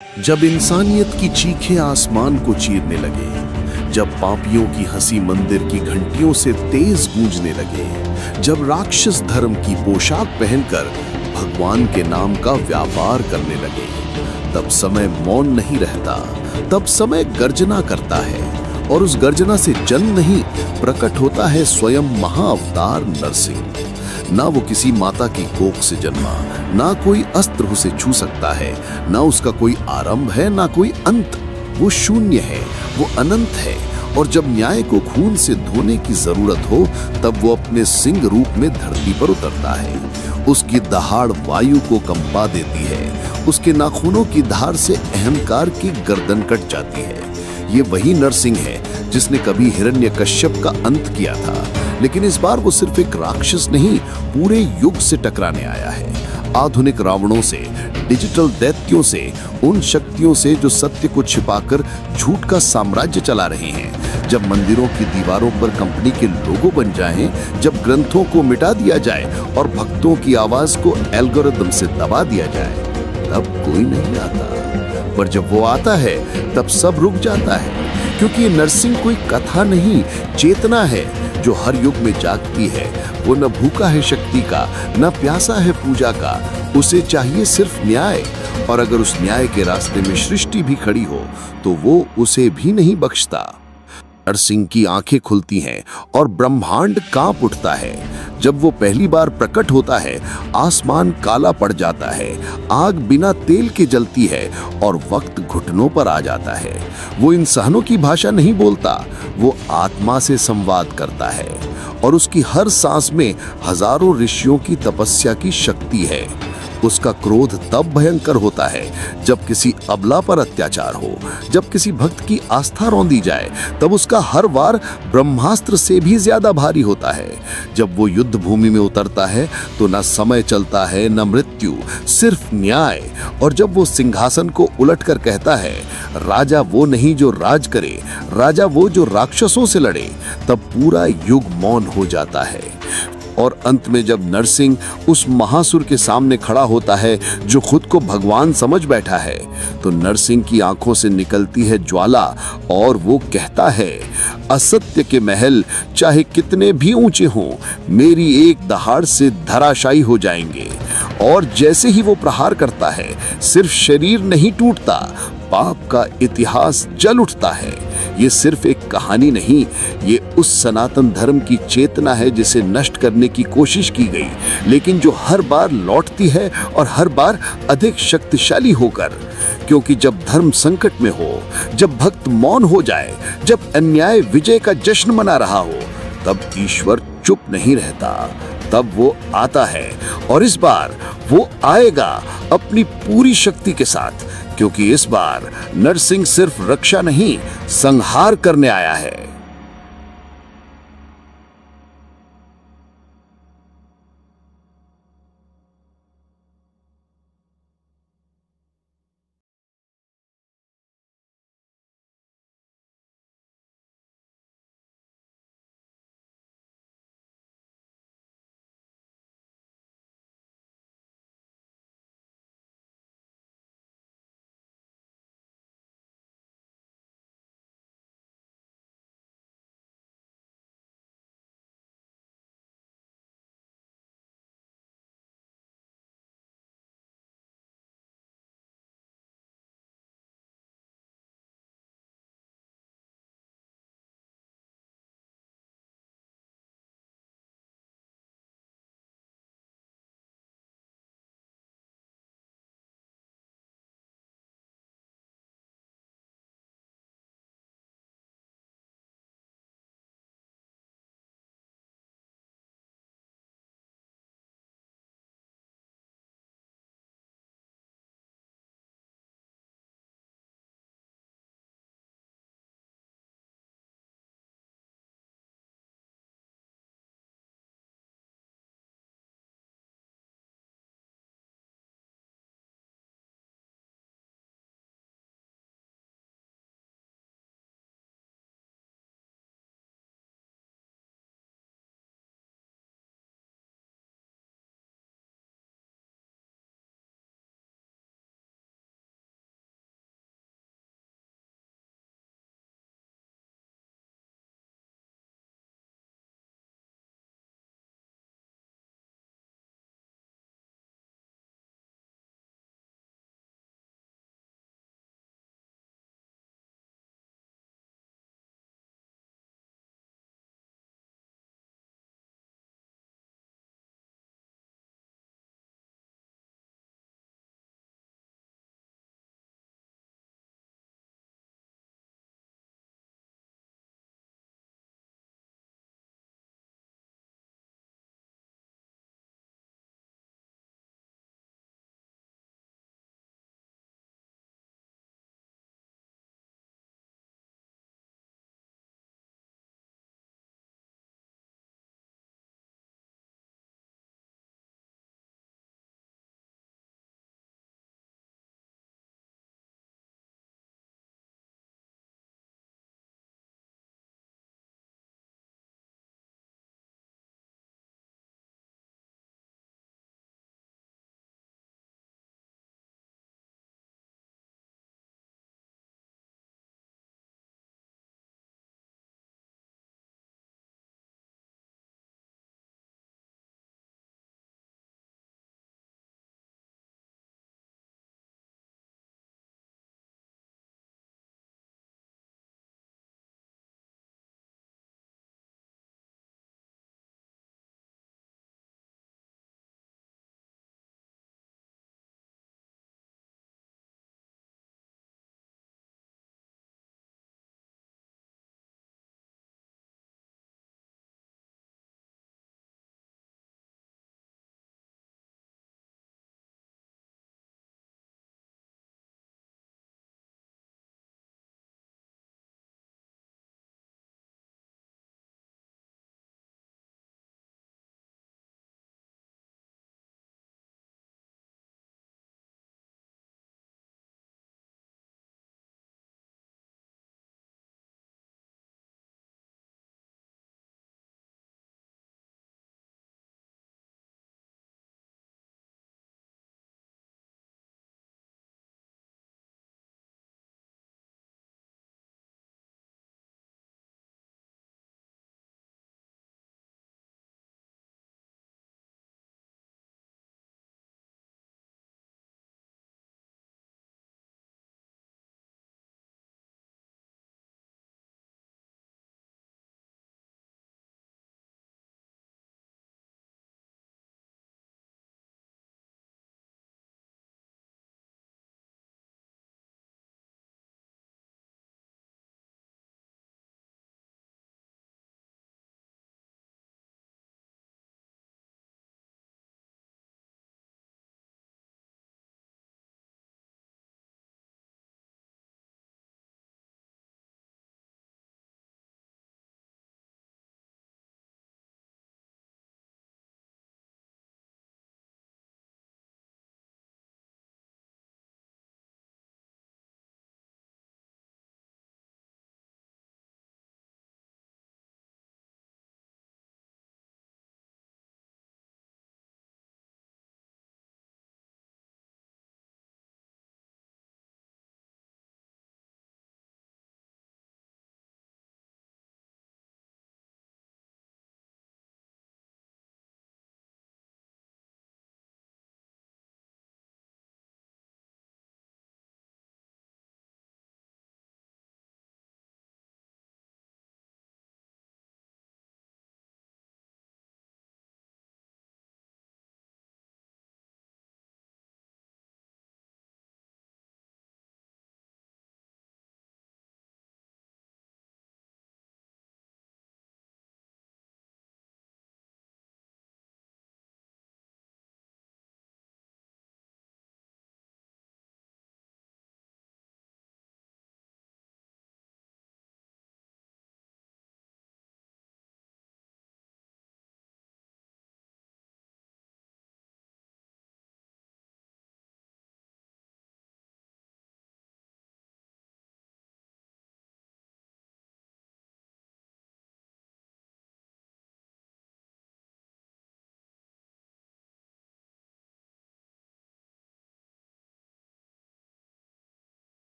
जब इंसानियत की चीखें आसमान को चीरने लगे, जब पापियों की हंसी मंदिर की घंटियों से तेज गूंजने लगे, जब राक्षस धर्म की पोशाक पहनकर भगवान के नाम का व्यापार करने लगे, तब समय मौन नहीं रहता। तब समय गर्जना करता है, और उस गर्जना से जन नहीं, प्रकट होता है स्वयं महाअवतार नरसिंह। ना वो किसी माता की कोख से जन्मा, ना कोई अस्त्र उसे छू सकता है, ना उसका कोई आरंभ है, ना कोई अंत। वो शून्य है, वो अनंत है। और जब न्याय को खून से धोने की जरूरत हो, तब वो अपने सिंह रूप में धरती पर उतरता है। उसकी दहाड़ वायु को कंपा देती है। उसके नाखूनों की धार से अहंकार की गर्दन कट जाती है। ये वही नरसिंह है जिसने कभी हिरण्यकश्यप का अंत किया था, लेकिन इस बार वो सिर्फ एक राक्षस नहीं, पूरे युग से टकराने आया है। आधुनिक रावणों से, डिजिटल दैत्यों से, उन शक्तियों से जो सत्य को छिपाकर झूठ का साम्राज्य चला रहे हैं। जब मंदिरों की दीवारों पर कंपनी के लोगो बन जाएं, जब ग्रंथों को मिटा दिया जाए और भक्तों की आवाज को एल्गोरिदम से दबा दिया जाए, तब कोई नहीं आता। पर जब वो आता है, तब सब रुक जाता है, क्योंकि ये नरसिंह कोई कथा नहीं, चेतना है जो हर युग में जागती है। वो न भूखा है शक्ति का, न प्यासा है पूजा का। उसे चाहिए सिर्फ न्याय, और अगर उस न्याय के रास्ते में सृष्टि भी खड़ी हो, तो वो उसे भी नहीं बख्शता। नरसिंह की आंखें खुलती हैं और ब्रह्मांड कांप उठता है। जब वो पहली बार प्रकट होता है, आसमान काला पड़ जाता है, आग बिना तेल के जलती है, और वक्त घुटनों पर आ जाता है। वो इंसानों की भाषा नहीं बोलता, वो आत्मा से संवाद करता है, और उसकी हर सांस में हजारों ऋषियों की तपस्या की शक्ति है। उसका क्रोध तब भयंकर होता है जब किसी अबला पर अत्याचार हो, जब किसी भक्त की आस्था रौंदी जाए, तब उसका हर वार ब्रह्मास्त्र से भी ज्यादा भारी होता है। जब वो युद्ध भूमि में उतरता है, तो न समय चलता है, न मृत्यु, सिर्फ न्याय। और जब वो सिंहासन को उलटकर कहता है, राजा वो नहीं जो राज करे, राजा वो जो राक्षसों से लड़े, तब पूरा युग मौन हो जाता है। और अंत में जब नरसिंह उस महासुर के सामने खड़ा होता है जो खुद को भगवान समझ बैठा है, तो नरसिंह की आंखों से निकलती है ज्वाला, और वो कहता है, असत्य के महल चाहे कितने भी ऊंचे हों, मेरी एक दहाड़ से धराशायी हो जाएंगे। और जैसे ही वो प्रहार करता है, सिर्फ शरीर नहीं टूटता, पाप का इतिहास जल उठता है। ये सिर्फ एक कहानी नहीं, ये उस सनातन धर्म की चेतना है जिसे नष्ट करने की कोशिश की गई, लेकिन जो हर बार लौटती है, और हर बार अधिक शक्तिशाली होकर। क्योंकि जब धर्म संकट में हो, जब भक्त मौन हो जाए, जब अन्याय विजय का जश्न मना रहा हो, तब ईश्वर चुप नहीं रहता। तब वो आता है, और इस बार वो आएगा अपनी पूरी शक्ति के साथ, क्योंकि इस बार नरसिंह सिर्फ रक्षा नहीं, संहार करने आया है।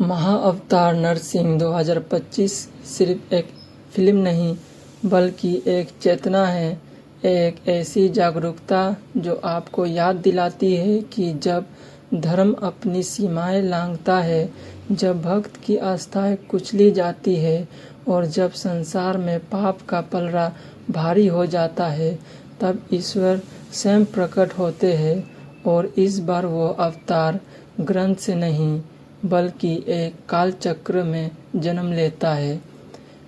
महाअवतार नरसिंह 2025 सिर्फ एक फिल्म नहीं बल्कि एक चेतना है, एक ऐसी जागरूकता जो आपको याद दिलाती है कि जब धर्म अपनी सीमाएं लांघता है, जब भक्त की आस्थाएं कुचली जाती है और जब संसार में पाप का पलड़ा भारी हो जाता है, तब ईश्वर स्वयं प्रकट होते हैं। और इस बार वो अवतार ग्रंथ से नहीं बल्कि एक कालचक्र में जन्म लेता है।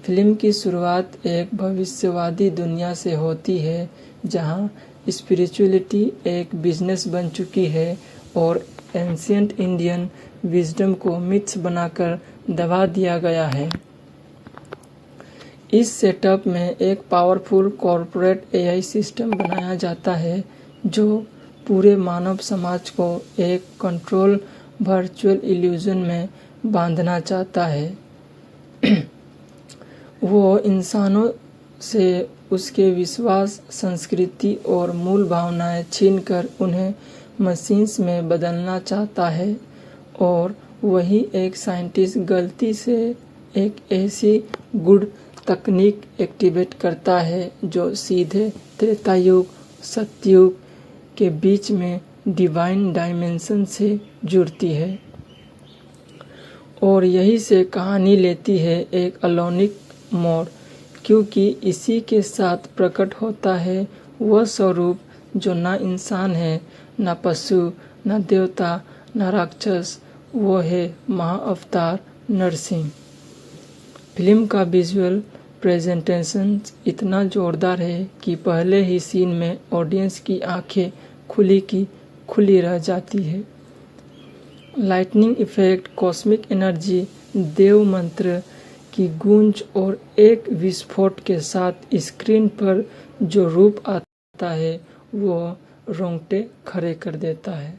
फिल्म की शुरुआत एक भविष्यवादी दुनिया से होती है जहां स्पिरिचुअलिटी एक बिजनेस बन चुकी है और एंशिएंट इंडियन विजडम को मिथ्स बनाकर दबा दिया गया है। इस सेटअप में एक पावरफुल कॉर्पोरेट एआई सिस्टम बनाया जाता है जो पूरे मानव समाज को एक कंट्रोल वर्चुअल इल्यूजन में बांधना चाहता है। वो इंसानों से उसके विश्वास, संस्कृति और मूल भावनाएं छीनकर उन्हें मशीन्स में बदलना चाहता है। और वही एक साइंटिस्ट गलती से एक ऐसी गुड तकनीक एक्टिवेट करता है जो सीधे त्रेतायुग सतयुग के बीच में डिवाइन डायमेंशन से जुड़ती है। और यही से कहानी लेती है एक अलौकिक मोड़, क्योंकि इसी के साथ प्रकट होता है वह स्वरूप जो ना इंसान है, ना पशु, ना देवता, ना राक्षस। वो है महाअवतार नरसिंह। फिल्म का विजुअल प्रेजेंटेशन इतना जोरदार है कि पहले ही सीन में ऑडियंस की आंखें खुली की खुली रह जाती है। लाइटनिंग इफेक्ट, कॉस्मिक एनर्जी, देव मंत्र की गूंज और एक विस्फोट के साथ स्क्रीन पर जो रूप आता है वो रोंगटे खड़े कर देता है।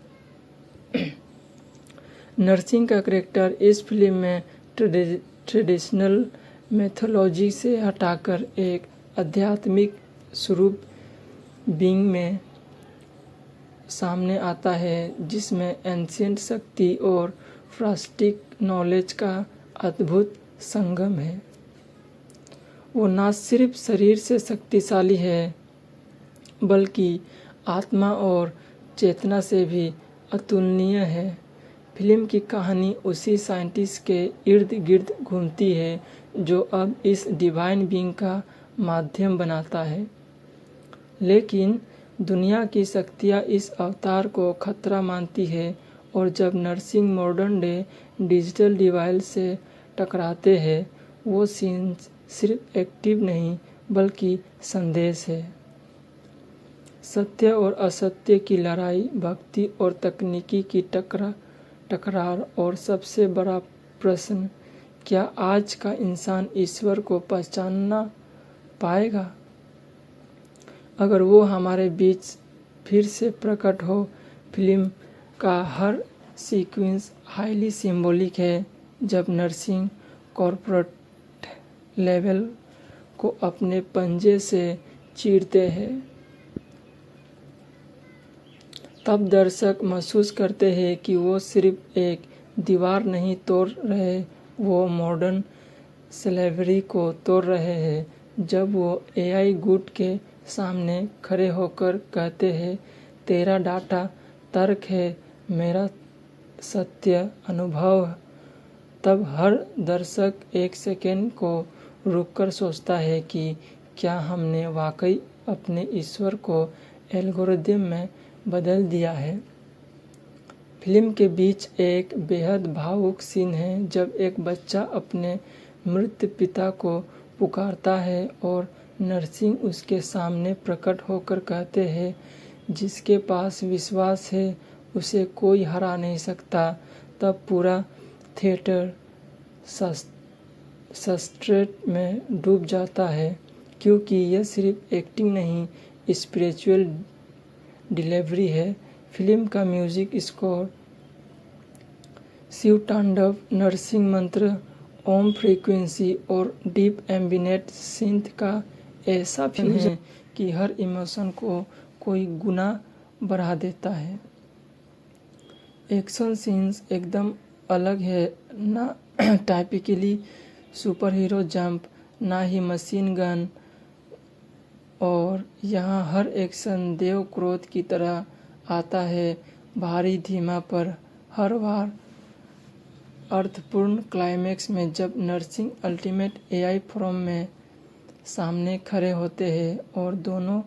नरसिंह का कैरेक्टर इस फिल्म में ट्रेडिशनल मैथोलॉजी से हटाकर एक आध्यात्मिक स्वरूप बीइंग में सामने आता है जिसमें एंशिएंट शक्ति और फ्रास्टिक नॉलेज का अद्भुत संगम है। वो न सिर्फ शरीर से शक्तिशाली है बल्कि आत्मा और चेतना से भी अतुलनीय है। फिल्म की कहानी उसी साइंटिस्ट के इर्द गिर्द घूमती है जो अब इस डिवाइन बीइंग का माध्यम बनाता है। लेकिन दुनिया की शक्तियाँ इस अवतार को खतरा मानती है और जब Narsingh modern day digital device से टकराते हैं, वो सीन सिर्फ एक्टिव नहीं बल्कि संदेश है। सत्य और असत्य की लड़ाई, भक्ति और तकनीकी की टकरार और सबसे बड़ा प्रश्न, क्या आज का इंसान ईश्वर को पहचानना पाएगा? अगर वो हमारे बीच फिर से प्रकट हो। फिल्म का हर सीक्वेंस हाईली सिंबॉलिक है। जब नरसिंह कॉर्पोरेट लेवल को अपने पंजे से चीरते हैं, तब दर्शक महसूस करते हैं कि वो सिर्फ एक दीवार नहीं तोड़ रहे, वो मॉडर्न स्लेवरी को तोड़ रहे हैं। जब वो एआई गुट के सामने खड़े होकर कहते हैं, तेरा डाटा तर्क है, मेरा सत्य अनुभव, तब हर दर्शक एक सेकेंड को रुककर सोचता है कि क्या हमने वाकई अपने ईश्वर को एल्गोरिदम में बदल दिया है। फिल्म के बीच एक बेहद भावुक सीन है जब एक बच्चा अपने मृत पिता को पुकारता है और नरसिंह उसके सामने प्रकट होकर कहते हैं, जिसके पास विश्वास है उसे कोई हरा नहीं सकता। तब पूरा थिएटर सस्ट्रेट में डूब जाता है, क्योंकि यह सिर्फ एक्टिंग नहीं, स्पिरिचुअल डिलीवरी है। फिल्म का म्यूजिक स्कोर, शिव तांडव, नरसिंह मंत्र, ओम फ्रीक्वेंसी और डीप एम्बिनेट सिंथ का ऐसा फिल्म है कि हर इमोशन को कोई गुना बढ़ा देता है। एक्शन सीन्स एकदम अलग है, ना टाइपिकली सुपर हीरो जंप, ना ही मशीन गन, और यहाँ हर एक्शन देव क्रोध की तरह आता है, भारी धीमा पर हर बार अर्थपूर्ण क्लाइमेक्स में जब नरसिंह अल्टीमेट एआई फॉर्म में सामने खड़े होते हैं और दोनों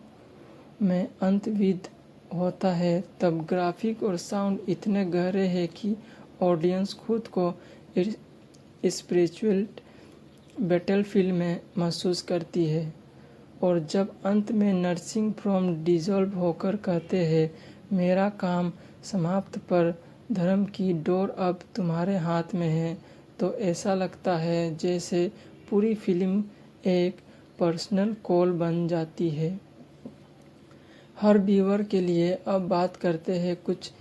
में अंतविद होता है, तब ग्राफिक और साउंड इतने गहरे हैं कि ऑडियंस खुद को स्पिरिचुअल बैटलफील्ड में महसूस करती है। और जब अंत में नरसिंह फ्रॉम डिसॉल्व होकर कहते हैं, मेरा काम समाप्त पर धर्म की डोर अब तुम्हारे हाथ में है, तो ऐसा लगता है जैसे पूरी फिल्म एक पर्सनल कॉल बन जाती है हर व्यूअर के लिए। अब बात करते हैं कुछ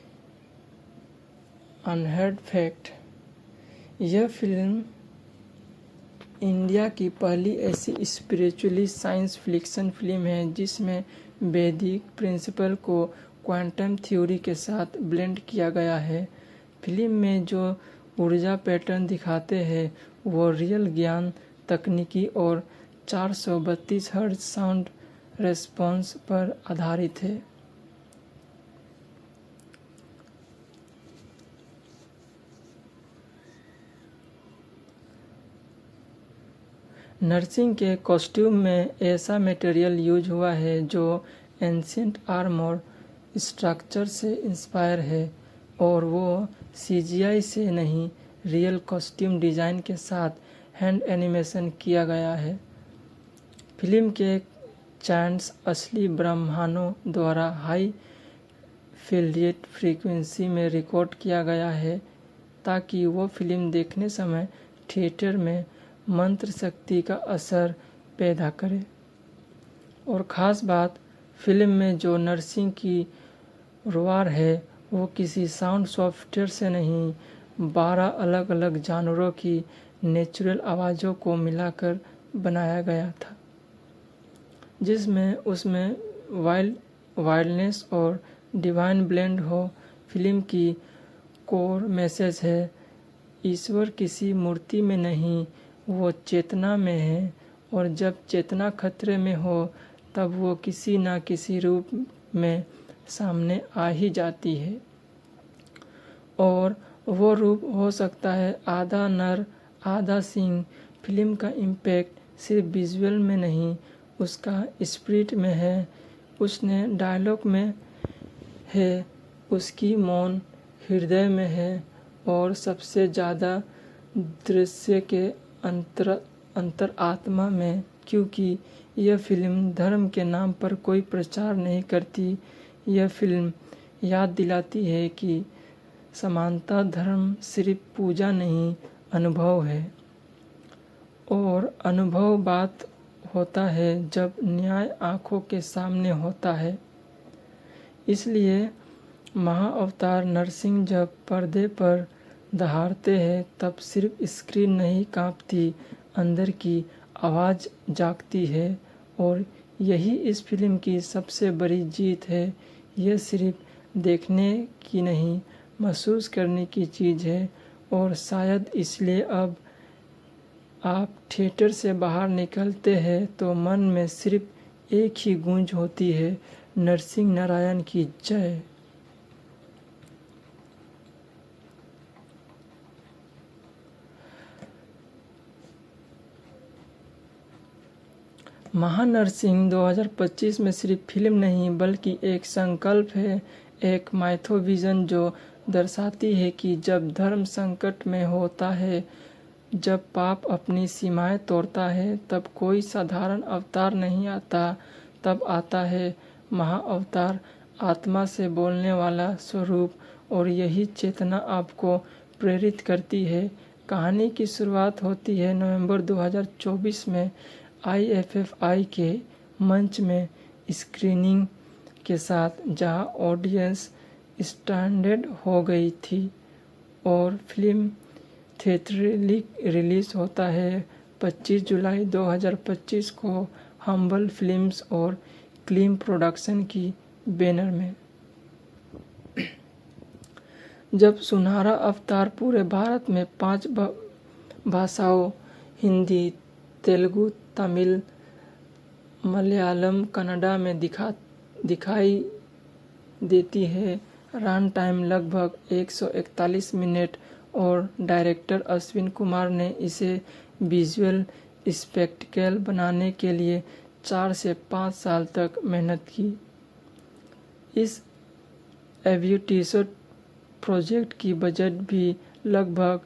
अनहर्ड फैक्ट। यह फिल्म इंडिया की पहली ऐसी स्पिरिचुअली साइंस फिक्शन फिल्म है जिसमें वैदिक प्रिंसिपल को क्वांटम थ्योरी के साथ ब्लेंड किया गया है। फिल्म में जो ऊर्जा पैटर्न दिखाते हैं वो रियल ज्ञान तकनीकी और 432 हर्ट्ज साउंड रेस्पॉन्स पर आधारित है। नरसिंह के कॉस्ट्यूम में ऐसा मटेरियल यूज हुआ है जो एंशिएंट आर्मर स्ट्रक्चर से इंस्पायर है, और वो सीजीआई से नहीं, रियल कॉस्ट्यूम डिज़ाइन के साथ हैंड एनिमेशन किया गया है। फिल्म के चैंट्स असली ब्रह्मांडों द्वारा हाई फील्डेड फ्रीक्वेंसी में रिकॉर्ड किया गया है ताकि वो फिल्म देखने समय थिएटर में मंत्र शक्ति का असर पैदा करे। और ख़ास बात, फिल्म में जो नरसिंह की रोआर है वो किसी साउंड सॉफ्टवेयर से नहीं, 12 अलग अलग जानवरों की नेचुरल आवाज़ों को मिलाकर बनाया गया था, जिसमें उसमें वाइल्डनेस और डिवाइन ब्लेंड हो। फिल्म की कोर मैसेज है, ईश्वर किसी मूर्ति में नहीं, वो चेतना में है, और जब चेतना खतरे में हो तब वो किसी न किसी रूप में सामने आ ही जाती है। और वो रूप हो सकता है आधा नर आधा सिंह। फिल्म का इम्पैक्ट सिर्फ विजुअल में नहीं, उसका स्पिरिट में है, उसने डायलॉग में है, उसकी मौन हृदय में है, और सबसे ज़्यादा दृश्य के अंतर आत्मा में, क्योंकि यह फिल्म धर्म के नाम पर कोई प्रचार नहीं करती। यह फिल्म याद दिलाती है कि समानता धर्म सिर्फ पूजा नहीं, अनुभव है, और अनुभव बात होता है जब न्याय आंखों के सामने होता है। इसलिए महाअवतार नरसिंह जब पर्दे पर दहाड़ते हैं तब सिर्फ स्क्रीन नहीं कांपती, अंदर की आवाज़ जागती है। और यही इस फिल्म की सबसे बड़ी जीत है। यह सिर्फ देखने की नहीं, महसूस करने की चीज़ है। और शायद इसलिए अब आप थिएटर से बाहर निकलते हैं तो मन में सिर्फ एक ही गूंज होती है, नरसिंह नारायण की जय। महानरसिंह 2025 में सिर्फ फिल्म नहीं बल्कि एक संकल्प है, एक माइथोविजन जो दर्शाती है कि जब धर्म संकट में होता है, जब पाप अपनी सीमाएं तोड़ता है, तब कोई साधारण अवतार नहीं आता, तब आता है महाअवतार, आत्मा से बोलने वाला स्वरूप। और यही चेतना आपको प्रेरित करती है। कहानी की शुरुआत होती है नवंबर 2024 में IFFI के मंच में स्क्रीनिंग के साथ, जहां ऑडियंस स्टैंडर्ड हो गई थी, और फिल्म थिएट्रिकली रिलीज होता है 25 जुलाई 2025 को हम्बल फिल्म्स और क्लीम प्रोडक्शन की बैनर में। जब सुनहरा अवतार पूरे भारत में 5 भाषाओं हिंदी, तेलुगु, तमिल, मलयालम, कन्नड़ा में दिखाई देती है। रन टाइम लगभग 141 मिनट और डायरेक्टर अश्विन कुमार ने इसे विजुअल स्पेक्टिकल बनाने के लिए 4 से 5 साल तक मेहनत की। इस एम्बिशियस प्रोजेक्ट की बजट भी लगभग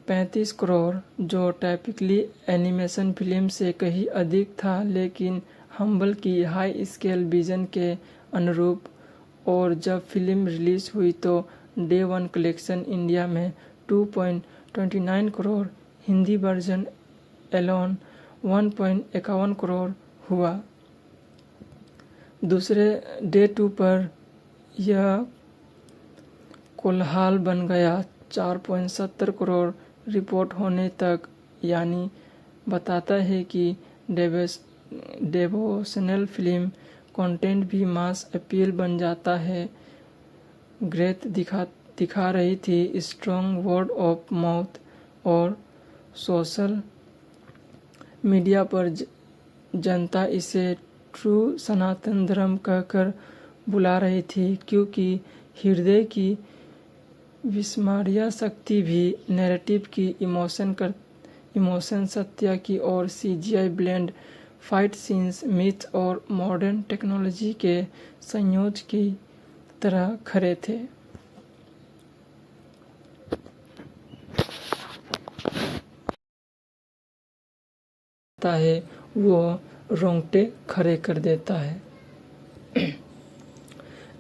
35 करोड़, जो टाइपिकली एनिमेशन फिल्म से कहीं अधिक था, लेकिन हम्बल की हाई स्केल विजन के अनुरूप। और जब फिल्म रिलीज हुई तो डे वन कलेक्शन इंडिया में 2.29 करोड़, हिंदी वर्जन एलोन 1.51 करोड़ हुआ। दूसरे डे 2 पर यह कोलाहल बन गया 4.70 करोड़ रिपोर्ट होने तक, यानी बताता है कि डेवोशनल फिल्म कंटेंट भी मास अपील बन जाता है। ग्रेथ दिखा रही थी स्ट्रॉन्ग वर्ड ऑफ माउथ और सोशल मीडिया पर जनता इसे ट्रू सनातन धर्म कहकर बुला रही थी, क्योंकि हृदय की विस्मरणीय शक्ति भी नैरेटिव की इमोशन सत्य की और CGI blend fight scenes myth और मॉडर्न टेक्नोलॉजी के संयोजन की तरह खरे थे। है वो रोंगटे खड़े कर देता है।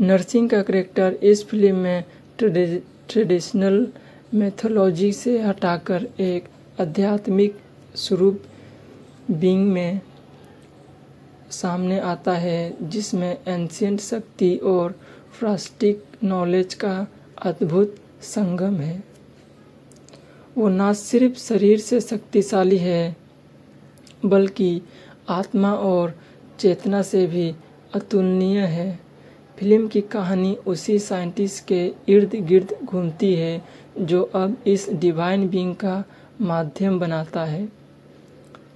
नरसिंह का कैरेक्टर इस फिल्म में ट्रेडिशनल मैथोलॉजी से हटाकर एक आध्यात्मिक स्वरूप बीइंग में सामने आता है, जिसमें एंशिएंट शक्ति और फ्रास्टिक नॉलेज का अद्भुत संगम है। वो न सिर्फ शरीर से शक्तिशाली है, बल्कि आत्मा और चेतना से भी अतुलनीय है। फिल्म की कहानी उसी साइंटिस्ट के इर्द गिर्द घूमती है जो अब इस डिवाइन बीइंग का माध्यम बनाता है।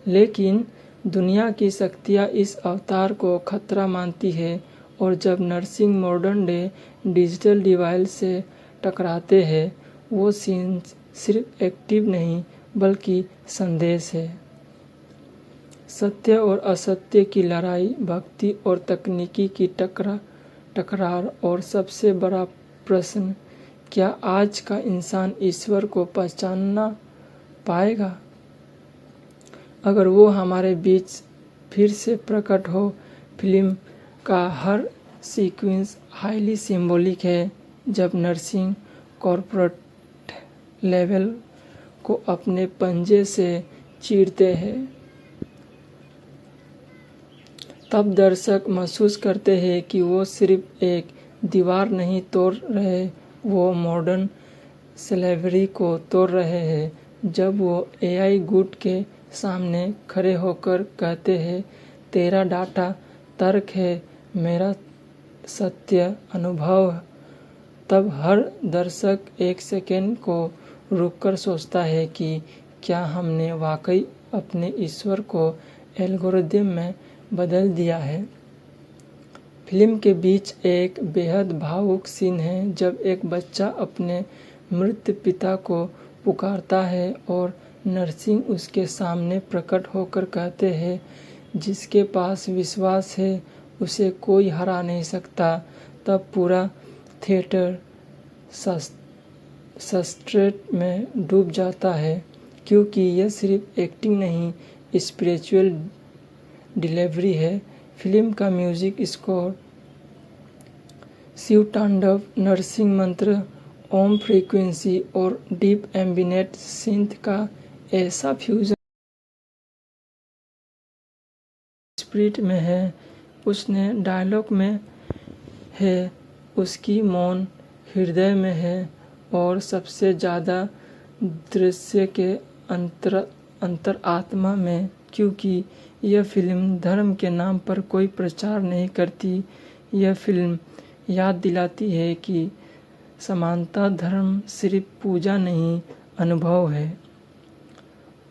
लेकिन दुनिया की शक्तियाँ इस अवतार को खतरा मानती है, और जब Narsingh modern day digital device से टकराते हैं, वो सीन सिर्फ एक्टिव नहीं बल्कि संदेश है। सत्य और असत्य की लड़ाई, भक्ति और तकनीकी की टकरार, और सबसे बड़ा प्रश्न, क्या आज का इंसान ईश्वर को पहचानना पाएगा? अगर वो हमारे बीच फिर से प्रकट हो। फिल्म का हर सीक्वेंस हाईली सिंबॉलिक है। जब नरसिंह कॉर्पोरेट लेवल को अपने पंजे से चीरते हैं, तब दर्शक महसूस करते हैं कि वो सिर्फ एक दीवार नहीं तोड़ रहे, वो मॉडर्न स्लेवरी को तोड़ रहे हैं। जब वो AI गुट के सामने खड़े होकर कहते हैं, तेरा डाटा तर्क है, मेरा सत्य अनुभव, तब हर दर्शक एक सेकेंड को रुककर सोचता है कि क्या हमने वाकई अपने ईश्वर को एल्गोरिदम में बदल दिया है। फिल्म के बीच एक बेहद भावुक सीन है जब एक बच्चा अपने मृत पिता को पुकारता है और नरसिंह उसके सामने प्रकट होकर कहते हैं, जिसके पास विश्वास है उसे कोई हरा नहीं सकता। तब पूरा थिएटर सब्सट्रेट में डूब जाता है, क्योंकि यह सिर्फ एक्टिंग नहीं, स्पिरिचुअल डिलीवरी है। फिल्म का म्यूजिक स्कोर शिव तांडव, नरसिंह मंत्र, ओम फ्रीक्वेंसी और डीप एम्बिएंट सिंथ का ऐसा फ्यूजन स्पिरिट में है, उसने डायलॉग में है, उसकी मौन हृदय में है, और सबसे ज़्यादा दृश्य के अंतरात्मा में। क्योंकि यह फिल्म धर्म के नाम पर कोई प्रचार नहीं करती, यह फिल्म याद दिलाती है कि समानता धर्म सिर्फ पूजा नहीं, अनुभव है।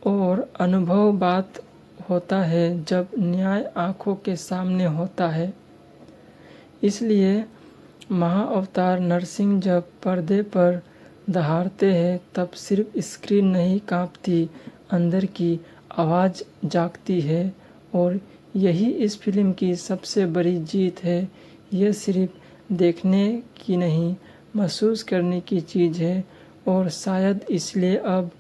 और अनुभव बात होता है जब न्याय आंखों के सामने होता है। इसलिए महाअवतार नरसिंह जब पर्दे पर दहाड़ते हैं तब सिर्फ स्क्रीन नहीं कांपती, अंदर की आवाज़ जागती है। और यही इस फिल्म की सबसे बड़ी जीत है। यह सिर्फ देखने की नहीं, महसूस करने की चीज़ है। और शायद इसलिए अब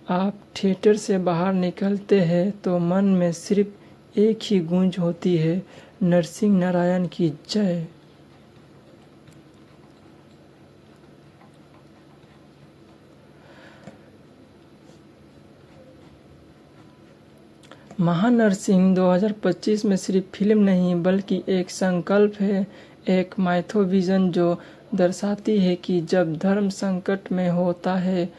आप थिएटर से बाहर निकलते हैं तो मन में सिर्फ एक ही गूंज होती है, नरसिंह नारायण की जय। महानरसिंह 2025 में सिर्फ फिल्म नहीं बल्कि एक संकल्प है, एक माइथोविजन जो दर्शाती है कि जब धर्म संकट में होता है,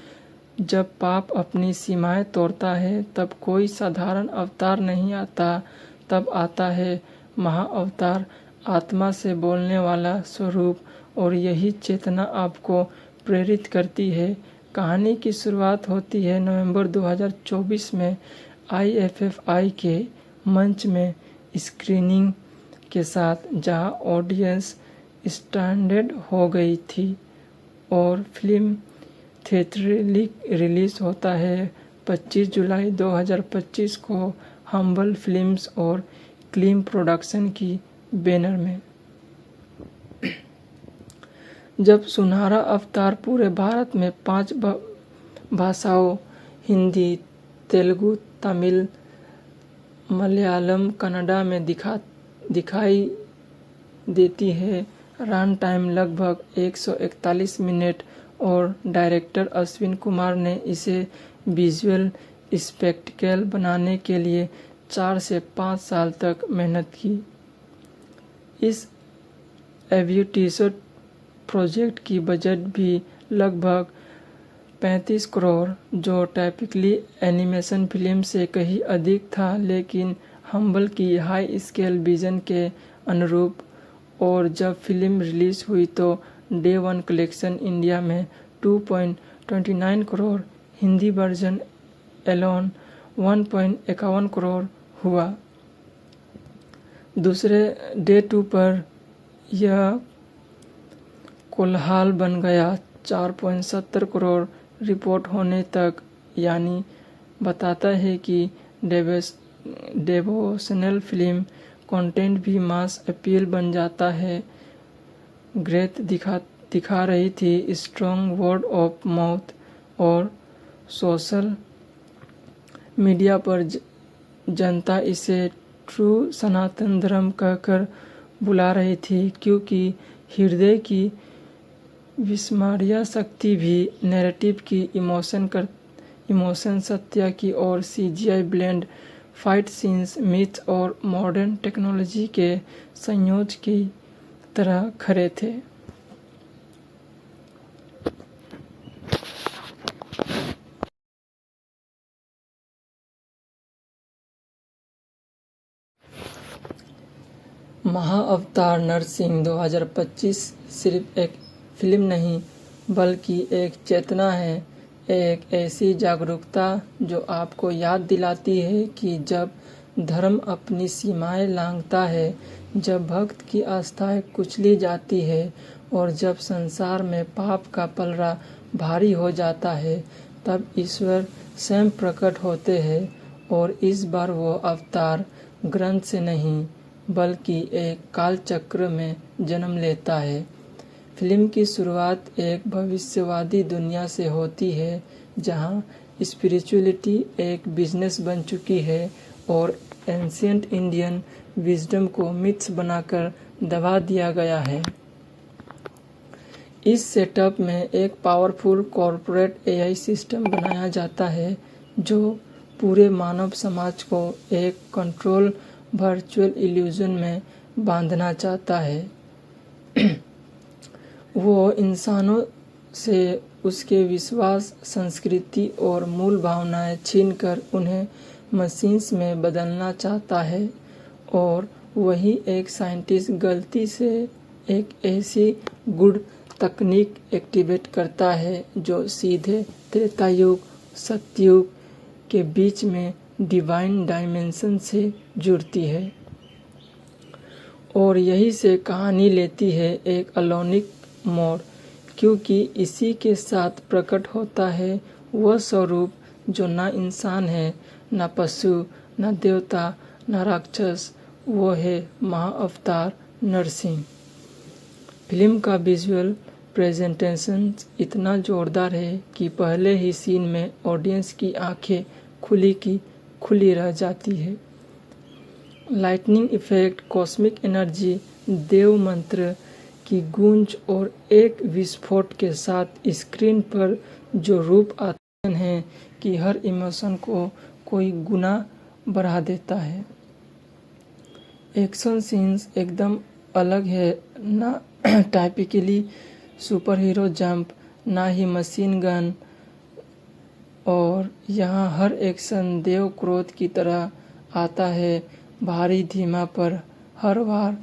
जब पाप अपनी सीमाएं तोड़ता है, तब कोई साधारण अवतार नहीं आता, तब आता है महाअवतार, आत्मा से बोलने वाला स्वरूप। और यही चेतना आपको प्रेरित करती है। कहानी की शुरुआत होती है नवंबर 2024 में IFFI के मंच में स्क्रीनिंग के साथ, जहां ऑडियंस स्टैंडर्ड हो गई थी। और फिल्म थिएट्रिकली रिलीज होता है 25 जुलाई 2025 को हम्बल फिल्म्स और क्लीम प्रोडक्शन की बैनर में। जब सुनहरा अवतार पूरे भारत में 5 भाषाओं हिंदी, तेलुगु, तमिल, मलयालम, कन्नड़ा में दिखाई देती है, रन टाइम लगभग 141 मिनट, और डायरेक्टर अश्विन कुमार ने इसे विजुअल स्पेक्टिकल बनाने के लिए 4 से 5 साल तक मेहनत की। इस एम्बिशियस प्रोजेक्ट की बजट भी लगभग 35 करोड़, जो टाइपिकली एनिमेशन फिल्म से कहीं अधिक था, लेकिन हम्बल की हाई स्केल विजन के अनुरूप। और जब फिल्म रिलीज हुई तो डे 1 कलेक्शन इंडिया में 2.29 करोड़, हिंदी वर्जन एलोन 1.51 करोड़ हुआ। दूसरे डे 2 पर यह कोलाहल बन गया 4.70 करोड़ रिपोर्ट होने तक, यानी बताता है कि डेवोशनल फिल्म कंटेंट भी मास अपील बन जाता है। ग्रेथ दिखा रही थी स्ट्रॉन्ग वर्ड ऑफ माउथ और सोशल मीडिया पर जनता इसे ट्रू सनातन धर्म कहकर बुला रही थी, क्योंकि हृदय की विस्मरणीय शक्ति भी नैरेटिव की इमोशन सत्य की और CGI blend fight scenes myth और मॉडर्न टेक्नोलॉजी के संयोजन की तरह खरे थे। महाअवतार नरसिंह 2025 सिर्फ एक फिल्म नहीं बल्कि एक चेतना है, एक ऐसी जागरूकता जो आपको याद दिलाती है कि जब धर्म अपनी सीमाएं लांघता है, जब भक्त की आस्थाएं कुचली जाती है और जब संसार में पाप का पलड़ा भारी हो जाता है, तब ईश्वर स्वयं प्रकट होते हैं। और इस बार वो अवतार ग्रंथ से नहीं बल्कि एक कालचक्र में जन्म लेता है। फिल्म की शुरुआत एक भविष्यवादी दुनिया से होती है जहां स्पिरिचुअलिटी एक बिजनेस बन चुकी है और एंशिएंट इंडियन विजडम को मिथ्स बनाकर दबा दिया गया है। इस सेटअप में एक पावरफुल कॉर्पोरेट AI सिस्टम बनाया जाता है जो पूरे मानव समाज को एक कंट्रोल वर्चुअल इल्यूजन में बांधना चाहता है। वो इंसानों से उसके विश्वास, संस्कृति और मूल भावनाएं छीनकर उन्हें मशीन्स में बदलना चाहता है। और वही एक साइंटिस्ट गलती से एक ऐसी गुण तकनीक एक्टिवेट करता है जो सीधे त्रेता युग सतयुग के बीच में डिवाइन डायमेंशन से जुड़ती है और यही से कहानी लेती है एक अलौकिक मोड़, क्योंकि इसी के साथ प्रकट होता है वह स्वरूप जो ना इंसान है, ना पशु, ना देवता, ना राक्षस, वो है महाअवतार नरसिंह। फिल्म का विजुअल प्रेजेंटेशन इतना जोरदार है कि पहले ही सीन में ऑडियंस की आंखें खुली की खुली रह जाती है। लाइटनिंग इफेक्ट, कॉस्मिक एनर्जी, देव मंत्र की गूंज और एक विस्फोट के साथ स्क्रीन पर जो रूप आते हैं कि हर इमोशन को कोई गुना बढ़ा देता है। एक्शन सीन्स एकदम अलग है, ना टाइपिकली सुपर हीरो जंप, ना ही मशीन गन, और यहाँ हर एक्शन देव क्रोध की तरह आता है, भारी धीमा पर हर बार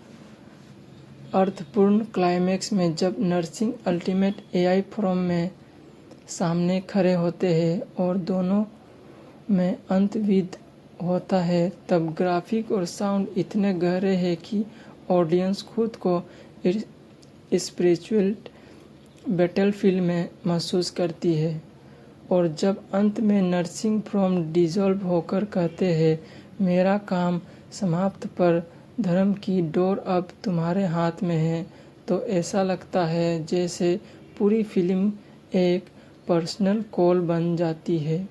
अर्थपूर्ण क्लाइमेक्स में जब नरसिंह अल्टीमेट एआई फॉर्म में सामने खड़े होते हैं और दोनों में अंतविद होता है, तब ग्राफिक और साउंड इतने गहरे हैं कि ऑडियंस खुद को स्पिरिचुअल बैटलफील्ड में महसूस करती है। और जब अंत में नरसिंह फ्रॉम डिसॉल्व होकर कहते हैं मेरा काम समाप्त पर धर्म की डोर अब तुम्हारे हाथ में है, तो ऐसा लगता है जैसे पूरी फिल्म एक पर्सनल कॉल बन जाती है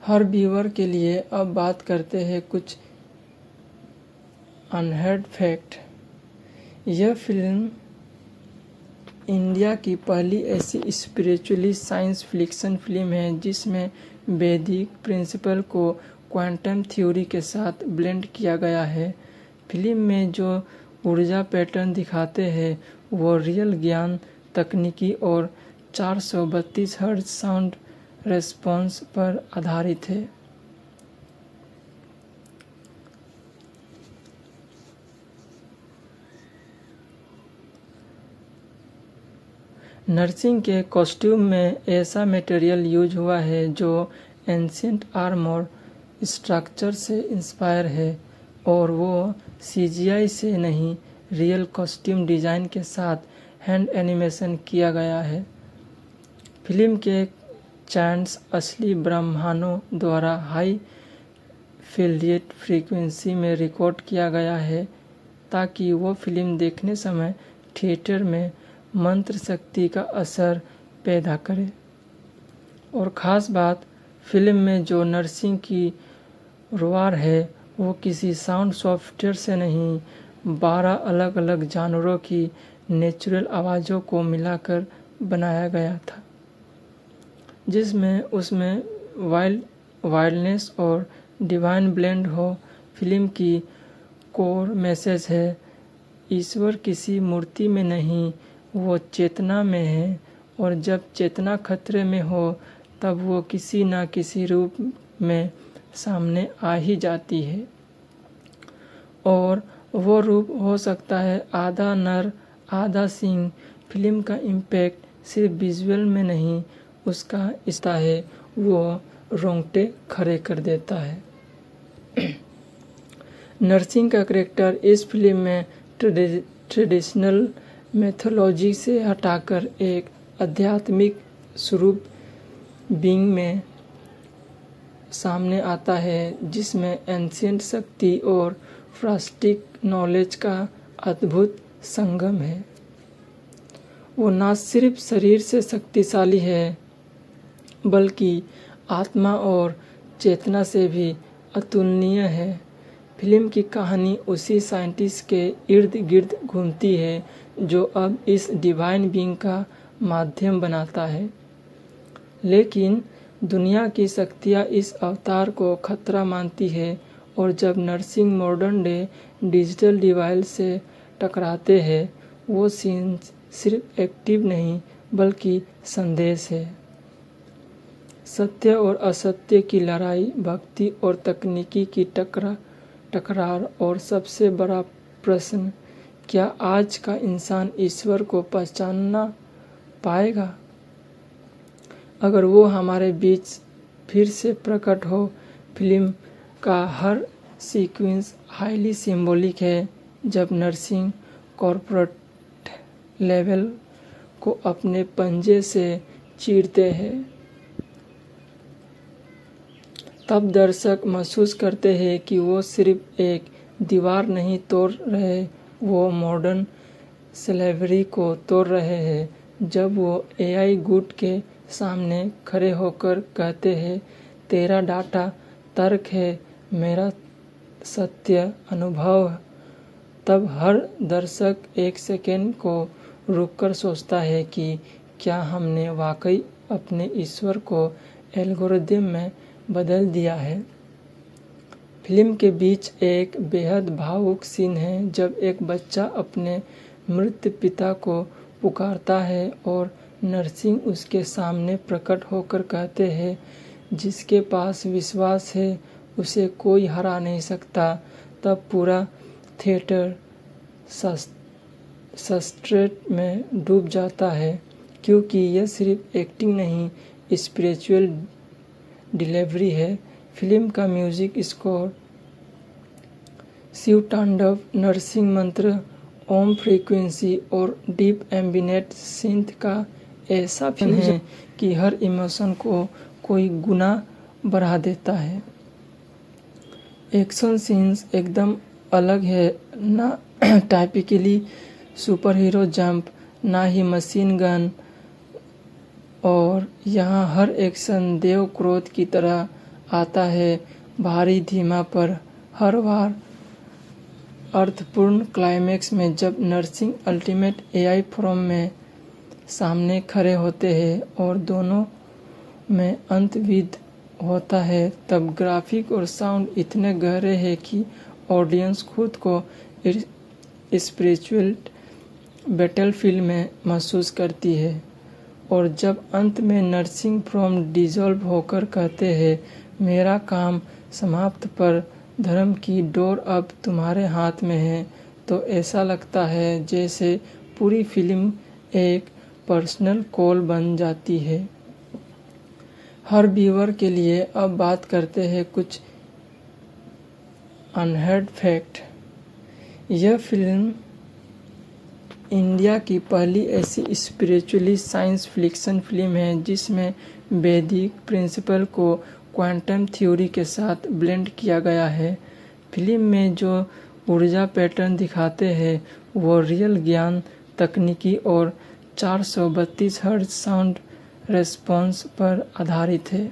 हर व्यूअर के लिए। अब बात करते हैं कुछ अनहर्ड फैक्ट। यह फिल्म इंडिया की पहली ऐसी स्पिरिचुअली साइंस फिक्शन फिल्म है जिसमें वैदिक प्रिंसिपल को क्वांटम थ्योरी के साथ ब्लेंड किया गया है। फिल्म में जो ऊर्जा पैटर्न दिखाते हैं वो रियल ज्ञान तकनीकी और 432 हर्ट्ज साउंड रेस्पॉन्स पर आधारित है। नरसिंह के कॉस्ट्यूम में ऐसा मटेरियल यूज हुआ है जो एंशिएंट आर्मर स्ट्रक्चर से इंस्पायर है और वो सीजीआई से नहीं रियल कॉस्ट्यूम डिज़ाइन के साथ हैंड एनिमेशन किया गया है। फिल्म के चैंट्स असली ब्रह्मांडों द्वारा हाई फील्डेड फ्रीक्वेंसी में रिकॉर्ड किया गया है ताकि वो फिल्म देखने समय थिएटर में मंत्र शक्ति का असर पैदा करे। और ख़ास बात, फिल्म में जो नरसिंह की रोआर है वो किसी साउंड सॉफ्टवेयर से नहीं, 12 अलग अलग जानवरों की नेचुरल आवाज़ों को मिलाकर बनाया गया था, जिसमें उसमें वाइल्डनेस और डिवाइन ब्लेंड हो। फिल्म की कोर मैसेज है ईश्वर किसी मूर्ति में नहीं, वो चेतना में है, और जब चेतना खतरे में हो तब वो किसी न किसी रूप में सामने आ ही जाती है। और वो रूप हो सकता है आधा नर आधा सिंह। फिल्म का इम्पैक्ट सिर्फ विजुअल में नहीं, उसका इस्ता है, वो रोंगटे खड़े कर देता है। नरसिंह का कैरेक्टर इस फिल्म में ट्रेडिशनल मैथोलॉजी से हटाकर एक आध्यात्मिक स्वरूप बीइंग में सामने आता है, जिसमें एंशिएंट शक्ति और फ्रास्टिक नॉलेज का अद्भुत संगम है। वो न सिर्फ शरीर से शक्तिशाली है बल्कि आत्मा और चेतना से भी अतुलनीय है। फिल्म की कहानी उसी साइंटिस्ट के इर्द गिर्द घूमती है जो अब इस डिवाइन बीइंग का माध्यम बनाता है। लेकिन दुनिया की शक्तियाँ इस अवतार को खतरा मानती है, और जब Narsingh modern day digital device से टकराते हैं, वो सीन सिर्फ एक्टिव नहीं बल्कि संदेश है। सत्य और असत्य की लड़ाई, भक्ति और तकनीकी की टकरार, और सबसे बड़ा प्रश्न क्या आज का इंसान ईश्वर को पहचानना पाएगा? अगर वो हमारे बीच फिर से प्रकट हो। फिल्म का हर सीक्वेंस हाईली सिंबॉलिक है। जब नरसिंह कॉर्पोरेट लेवल को अपने पंजे से चीरते हैं, तब दर्शक महसूस करते हैं कि वो सिर्फ एक दीवार नहीं तोड़ रहे, वो मॉडर्न स्लेवरी को तोड़ रहे हैं। जब वो एआई गुट के सामने खड़े होकर कहते हैं, तेरा डाटा तर्क है, मेरा सत्य अनुभव, तब हर दर्शक एक सेकेंड को रुककर सोचता है कि क्या हमने वाकई अपने ईश्वर को एल्गोरिदम में बदल दिया है। फिल्म के बीच एक बेहद भावुक सीन है जब एक बच्चा अपने मृत पिता को पुकारता है और नरसिंह उसके सामने प्रकट होकर कहते हैं, जिसके पास विश्वास है उसे कोई हरा नहीं सकता। तब पूरा थिएटर सब्सट्रेट में डूब जाता है, क्योंकि यह सिर्फ एक्टिंग नहीं, स्पिरिचुअल डिलीवरी है। फिल्म का म्यूजिक स्कोर शिव तांडव, नरसिंह मंत्र, ओम फ्रीक्वेंसी और डीप एम्बिनेट सिंथ का ऐसा फिल्म है कि हर इमोशन को कोई गुना बढ़ा देता है। एक्शन सीन्स एकदम अलग है, ना टाइपिकली सुपर हीरो जंप, ना ही मशीन गन, और यहाँ हर एक्शन देव क्रोध की तरह आता है, भारी धीमा पर हर बार अर्थपूर्ण क्लाइमेक्स में जब नरसिंह अल्टीमेट एआई फॉर्म में सामने खड़े होते हैं और दोनों में अंतविद होता है, तब ग्राफिक और साउंड इतने गहरे हैं कि ऑडियंस खुद को स्पिरिचुअल बैटलफील्ड में महसूस करती है। और जब अंत में नरसिंह फ्रॉम डिसॉल्व होकर कहते हैं, मेरा काम समाप्त पर धर्म की डोर अब तुम्हारे हाथ में है, तो ऐसा लगता है जैसे पूरी फिल्म एक पर्सनल कॉल बन जाती है हर व्यूअर के लिए। अब बात करते हैं कुछ अनहर्ड फैक्ट। यह फिल्म इंडिया की पहली ऐसी स्पिरिचुअली साइंस फिक्शन फिल्म है जिसमें वैदिक प्रिंसिपल को क्वांटम थ्योरी के साथ ब्लेंड किया गया है। फिल्म में जो ऊर्जा पैटर्न दिखाते हैं वो रियल ज्ञान तकनीकी और 432 हर्ट्ज साउंड रेस्पॉन्स पर आधारित है।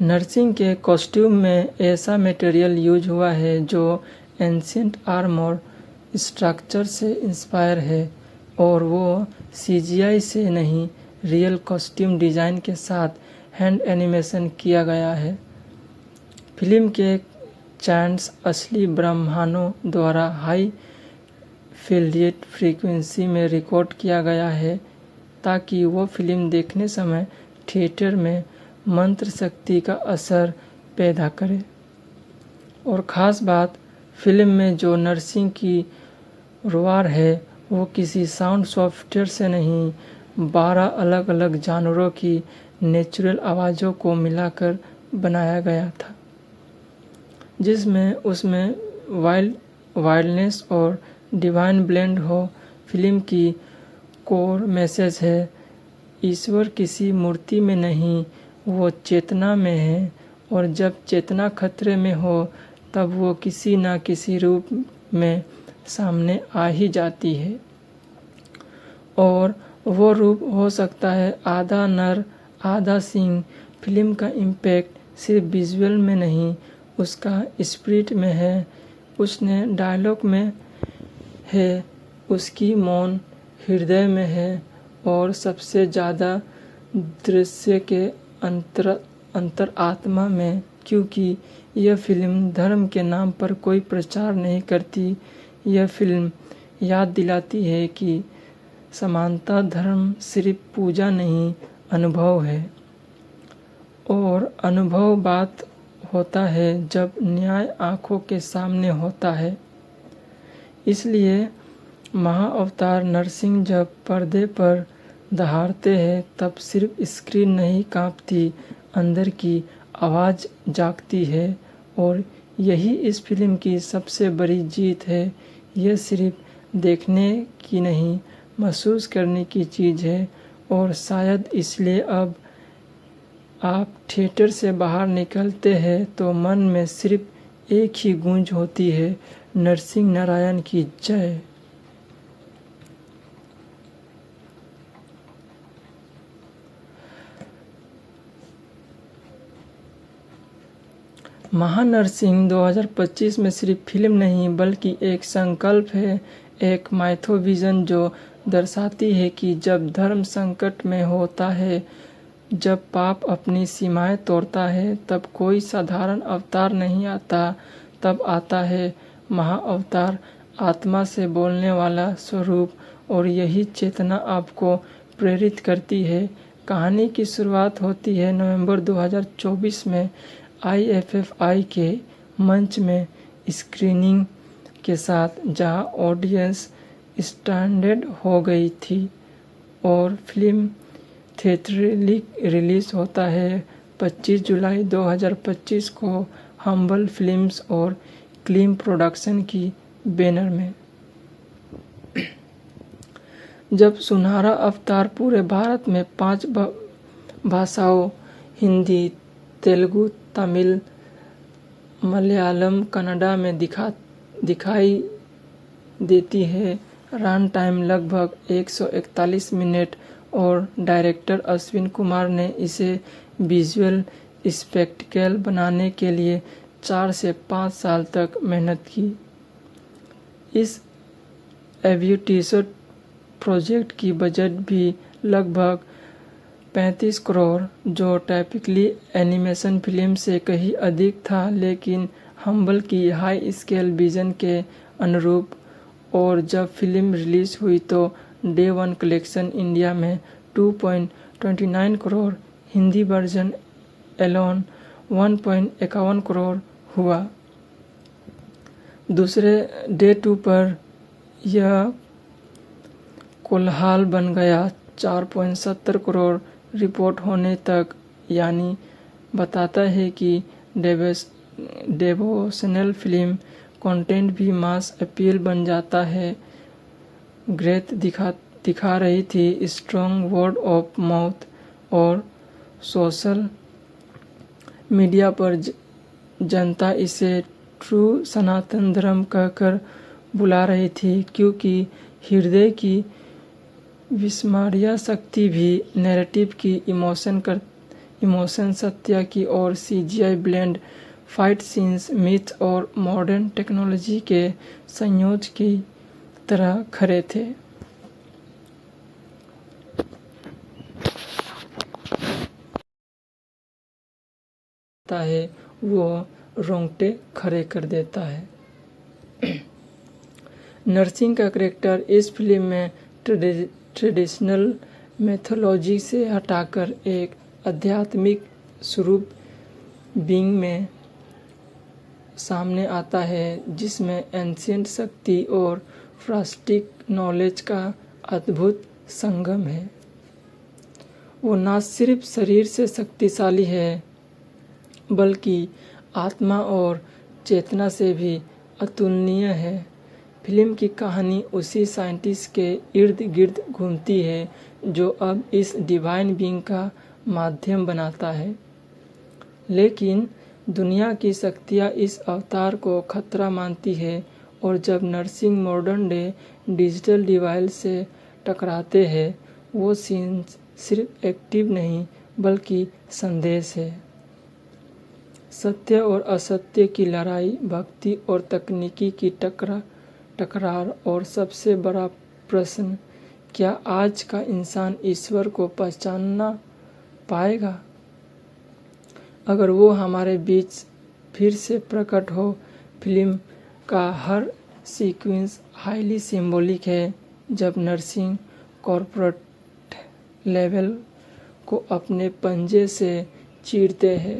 नरसिंह के कॉस्ट्यूम में ऐसा मटेरियल यूज हुआ है जो एंशिएंट आर्मर स्ट्रक्चर से इंस्पायर है, और वो सीजीआई से नहीं, रियल कॉस्ट्यूम डिज़ाइन के साथ हैंड एनिमेशन किया गया है। फिल्म के चैंट्स असली ब्रह्मांडों द्वारा हाई फील्ड फ्रीक्वेंसी में रिकॉर्ड किया गया है ताकि वो फिल्म देखने समय थिएटर में मंत्र शक्ति का असर पैदा करे। और ख़ास बात, फिल्म में जो नरसिंह की रोआर है वो किसी साउंड सॉफ्टवेयर से नहीं, 12 अलग अलग जानवरों की नेचुरल आवाज़ों को मिलाकर बनाया गया था, जिसमें उसमें वाइल्डनेस और डिवाइन ब्लेंड हो। फिल्म की कोर मैसेज है, ईश्वर किसी मूर्ति में नहीं, वो चेतना में है, और जब चेतना खतरे में हो तब वो किसी न किसी रूप में सामने आ ही जाती है। और वो रूप हो सकता है आधा नर आधा सिंह। फिल्म का इम्पैक्ट सिर्फ विजुअल में नहीं, उसका स्पिरिट में है, उसने डायलॉग में है, उसकी मौन हृदय में है, और सबसे ज़्यादा दृश्य के अंतर आत्मा में। क्योंकि यह फिल्म धर्म के नाम पर कोई प्रचार नहीं करती, यह फिल्म याद दिलाती है कि समानता धर्म सिर्फ पूजा नहीं, अनुभव है। और अनुभव बात होता है जब न्याय आंखों के सामने होता है। इसलिए महाअवतार नरसिंह जब पर्दे पर दहाड़ते हैं तब सिर्फ स्क्रीन नहीं कांपती, अंदर की आवाज़ जागती है। और यही इस फिल्म की सबसे बड़ी जीत है। यह सिर्फ देखने की नहीं, महसूस करने की चीज़ है। और शायद इसलिए अब आप थिएटर से बाहर निकलते हैं तो मन में सिर्फ एक ही गूंज होती है, नरसिंह नारायण की जय। महानरसिंह 2025 में सिर्फ फिल्म नहीं बल्कि एक संकल्प है, एक माइथोविजन जो दर्शाती है कि जब धर्म संकट में होता है, जब पाप अपनी सीमाएं तोड़ता है, तब कोई साधारण अवतार नहीं आता, तब आता है महाअवतार, आत्मा से बोलने वाला स्वरूप। और यही चेतना आपको प्रेरित करती है। कहानी की शुरुआत होती है नवंबर 2024 में IFFI के मंच में स्क्रीनिंग के साथ, जहां ऑडियंस स्टैंडर्ड हो गई थी। और फिल्म थिएट्रिकली रिलीज होता है 25 जुलाई 2025 को हम्बल फिल्म्स और क्लीम प्रोडक्शन की बैनर में। जब सुनहरा अवतार पूरे भारत में 5 भाषाओं हिंदी, तेलुगु, तमिल, मलयालम, कन्नड़ा में दिखाई देती है, रन टाइम लगभग 141 मिनट, और डायरेक्टर अश्विन कुमार ने इसे विजुअल स्पेक्टिकल बनाने के लिए 4 से 5 साल तक मेहनत की। इस एम्बिशियस प्रोजेक्ट की बजट भी लगभग 35 करोड़, जो टाइपिकली एनिमेशन फिल्म से कहीं अधिक था, लेकिन हम्बल की हाई स्केल विजन के अनुरूप। और जब फिल्म रिलीज हुई तो डे वन कलेक्शन इंडिया में 2.29 करोड़, हिंदी वर्जन एलोन 1.51 करोड़ हुआ। दूसरे डे 2 पर यह कोलाहल बन गया 4.70 करोड़ रिपोर्ट होने तक, यानी बताता है कि डेवोशनल फिल्म कंटेंट भी मास अपील बन जाता है। ग्रेथ दिखा रही थी स्ट्रॉन्ग वर्ड ऑफ माउथ और सोशल मीडिया पर जनता इसे ट्रू सनातन धर्म कहकर बुला रही थी, क्योंकि हृदय की विस्मरणीय शक्ति भी नैरेटिव की इमोशन सत्य की और CGI blend fight scenes myth और मॉडर्न टेक्नोलॉजी के संयोजन की तरह खरे थे। है वो रोंगटे खड़े कर देता है। नरसिंह का कैरेक्टर इस फिल्म में ट्रेडिशनल मैथोलॉजी से हटाकर एक आध्यात्मिक स्वरूप बीइंग में सामने आता है, जिसमें एंशिएंट शक्ति और फ्रास्टिक नॉलेज का अद्भुत संगम है। वो न सिर्फ शरीर से शक्तिशाली है, बल्कि आत्मा और चेतना से भी अतुलनीय है। फिल्म की कहानी उसी साइंटिस्ट के इर्द गिर्द घूमती है जो अब इस डिवाइन बीइंग का माध्यम बनाता है। लेकिन दुनिया की शक्तियाँ इस अवतार को खतरा मानती है, और जब Narsingh modern day digital device से टकराते हैं, वो सीन सिर्फ एक्टिव नहीं बल्कि संदेश है। सत्य और असत्य की लड़ाई, भक्ति और तकनीकी की टकरार, और सबसे बड़ा प्रश्न, क्या आज का इंसान ईश्वर को पहचानना पाएगा? अगर वो हमारे बीच फिर से प्रकट हो। फिल्म का हर सीक्वेंस हाईली सिंबॉलिक है। जब नरसिंह कॉर्पोरेट लेवल को अपने पंजे से चीरते हैं।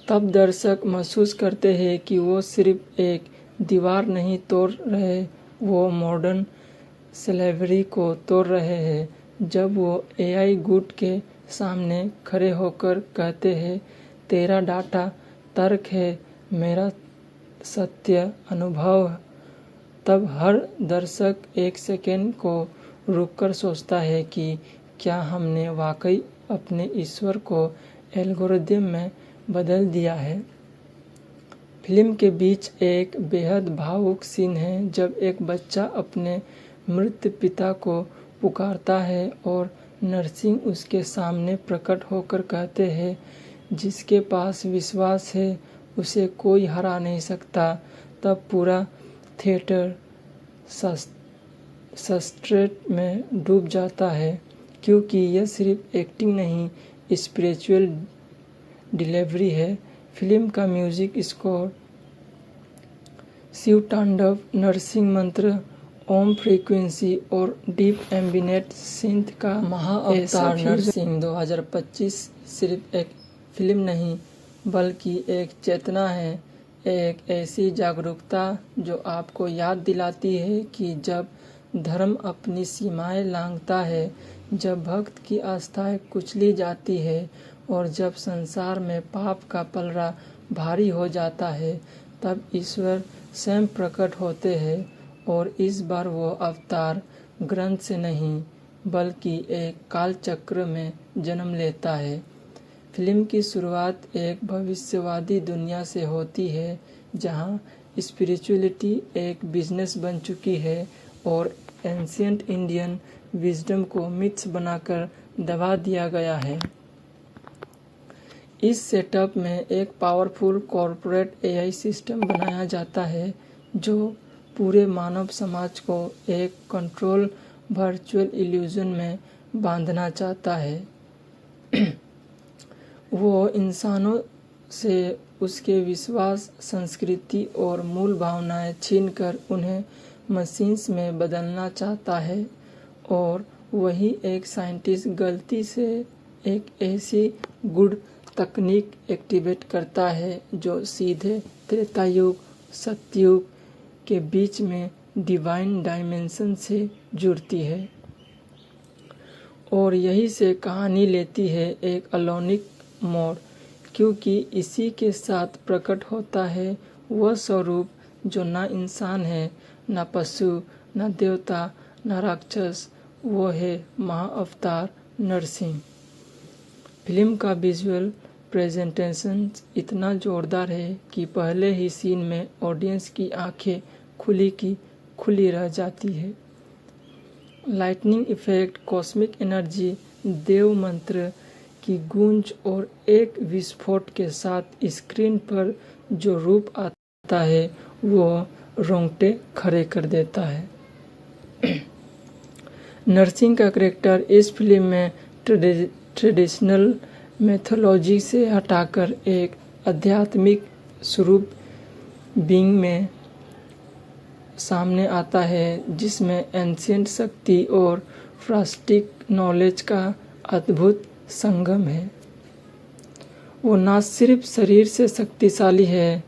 तब दर्शक महसूस करते हैं कि वो सिर्फ एक दीवार नहीं तोड़ रहे, वो मॉडर्न स्लेवरी को तोड़ रहे हैं। जब वो एआई गुड के सामने खड़े होकर कहते हैं, तेरा डाटा तर्क है, मेरा सत्य अनुभव, तब हर दर्शक एक सेकेंड को रुककर सोचता है कि क्या हमने वाकई अपने ईश्वर को एल्गोरिदम में बदल दिया है। फिल्म के बीच एक बेहद भावुक सीन है जब एक बच्चा अपने मृत पिता को पुकारता है और नरसिंह उसके सामने प्रकट होकर कहते हैं, जिसके पास विश्वास है उसे कोई हरा नहीं सकता। तब पूरा थिएटर सब्सट्रेट में डूब जाता है, क्योंकि यह सिर्फ एक्टिंग नहीं, स्पिरिचुअल डिलीवरी है। फिल्म का म्यूजिक स्कोर शिव तांडव, नरसिंह मंत्र, ओम फ्रीक्वेंसी और डीप एम्बिनेट सिंथ का महाअवतार नरसिंह 2025 सिर्फ एक फिल्म नहीं बल्कि एक चेतना है, एक ऐसी जागरूकता जो आपको याद दिलाती है कि जब धर्म अपनी सीमाएं लांघता है, जब भक्त की आस्थाएं कुचली जाती है और जब संसार में पाप का पलड़ा भारी हो जाता है, तब ईश्वर स्वयं प्रकट होते हैं। और इस बार वो अवतार ग्रंथ से नहीं बल्कि एक कालचक्र में जन्म लेता है। फिल्म की शुरुआत एक भविष्यवादी दुनिया से होती है जहाँ स्पिरिचुअलिटी एक बिजनेस बन चुकी है और एंशिएंट इंडियन विजडम को मिथ्स बनाकर दबा दिया गया है। इस सेटअप में एक पावरफुल कॉर्पोरेट एआई सिस्टम बनाया जाता है जो पूरे मानव समाज को एक कंट्रोल वर्चुअल इल्यूजन में बांधना चाहता है। वो इंसानों से उसके विश्वास, संस्कृति और मूल भावनाएं छीनकर उन्हें मशीन्स में बदलना चाहता है। और वही एक साइंटिस्ट गलती से एक ऐसी गुड तकनीक एक्टिवेट करता है जो सीधे त्रेतायुग सतयुग के बीच में डिवाइन डायमेंशन से जुड़ती है। और यही से कहानी लेती है एक अलौकिक मोड़, क्योंकि इसी के साथ प्रकट होता है वह स्वरूप जो न इंसान है, न पशु, न देवता, न राक्षस, वो है महाअवतार नरसिंह। फिल्म का विजुअल प्रेजेंटेशन इतना जोरदार है कि पहले ही सीन में ऑडियंस की आंखें खुली की खुली रह जाती है। लाइटनिंग इफेक्ट, कॉस्मिक एनर्जी, देव मंत्र की गूंज और एक विस्फोट के साथ स्क्रीन पर जो रूप आता है वो रोंगटे खड़े कर देता है। नरसिंह का कैरेक्टर इस फिल्म में ट्रेडिशनल मैथोलॉजी से हटाकर एक आध्यात्मिक स्वरूप बीइंग में सामने आता है, जिसमें एंशिएंट शक्ति और फ्रास्टिक नॉलेज का अद्भुत संगम है। वो न सिर्फ शरीर से शक्तिशाली है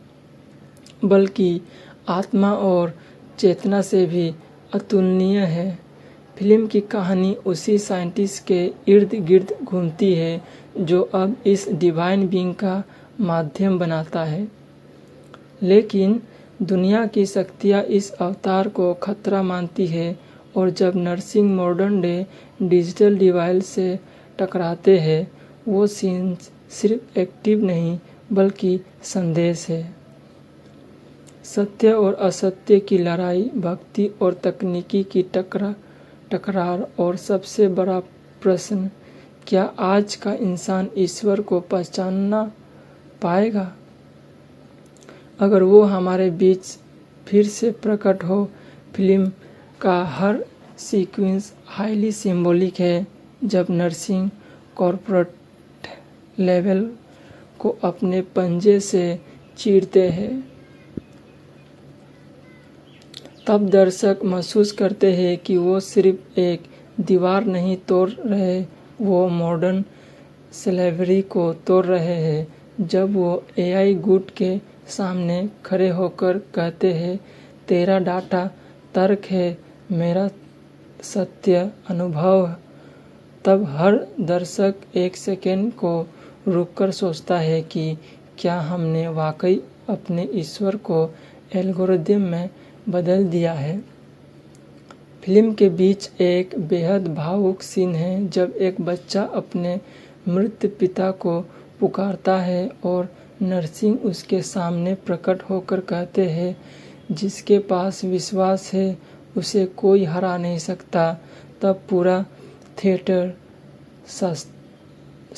बल्कि आत्मा और चेतना से भी अतुलनीय है। फिल्म की कहानी उसी साइंटिस्ट के इर्द गिर्द घूमती है जो अब इस डिवाइन बीइंग का माध्यम बनाता है। लेकिन दुनिया की शक्तियाँ इस अवतार को खतरा मानती है और जब Narsingh modern day digital device से टकराते हैं, वो सीन सिर्फ एक्टिव नहीं बल्कि संदेश है। सत्य और असत्य की लड़ाई, भक्ति और तकनीकी की टकरार और सबसे बड़ा प्रश्न, क्या आज का इंसान ईश्वर को पहचानना पाएगा? अगर वो हमारे बीच फिर से प्रकट हो। फिल्म का हर सीक्वेंस हाईली सिंबॉलिक है। जब नरसिंह कॉर्पोरेट लेवल को अपने पंजे से चीरते हैं, तब दर्शक महसूस करते हैं कि वो सिर्फ एक दीवार नहीं तोड़ रहे, वो मॉडर्न स्लेवरी को तोड़ रहे हैं। जब वो एआई गुड के सामने खड़े होकर कहते हैं, तेरा डाटा तर्क है, मेरा सत्य अनुभव, तब हर दर्शक एक सेकेंड को रुककर सोचता है कि क्या हमने वाकई अपने ईश्वर को एल्गोरिदम में बदल दिया है। फिल्म के बीच एक बेहद भावुक सीन है जब एक बच्चा अपने मृत पिता को पुकारता है और नरसिंह उसके सामने प्रकट होकर कहते हैं, जिसके पास विश्वास है उसे कोई हरा नहीं सकता। तब पूरा थिएटर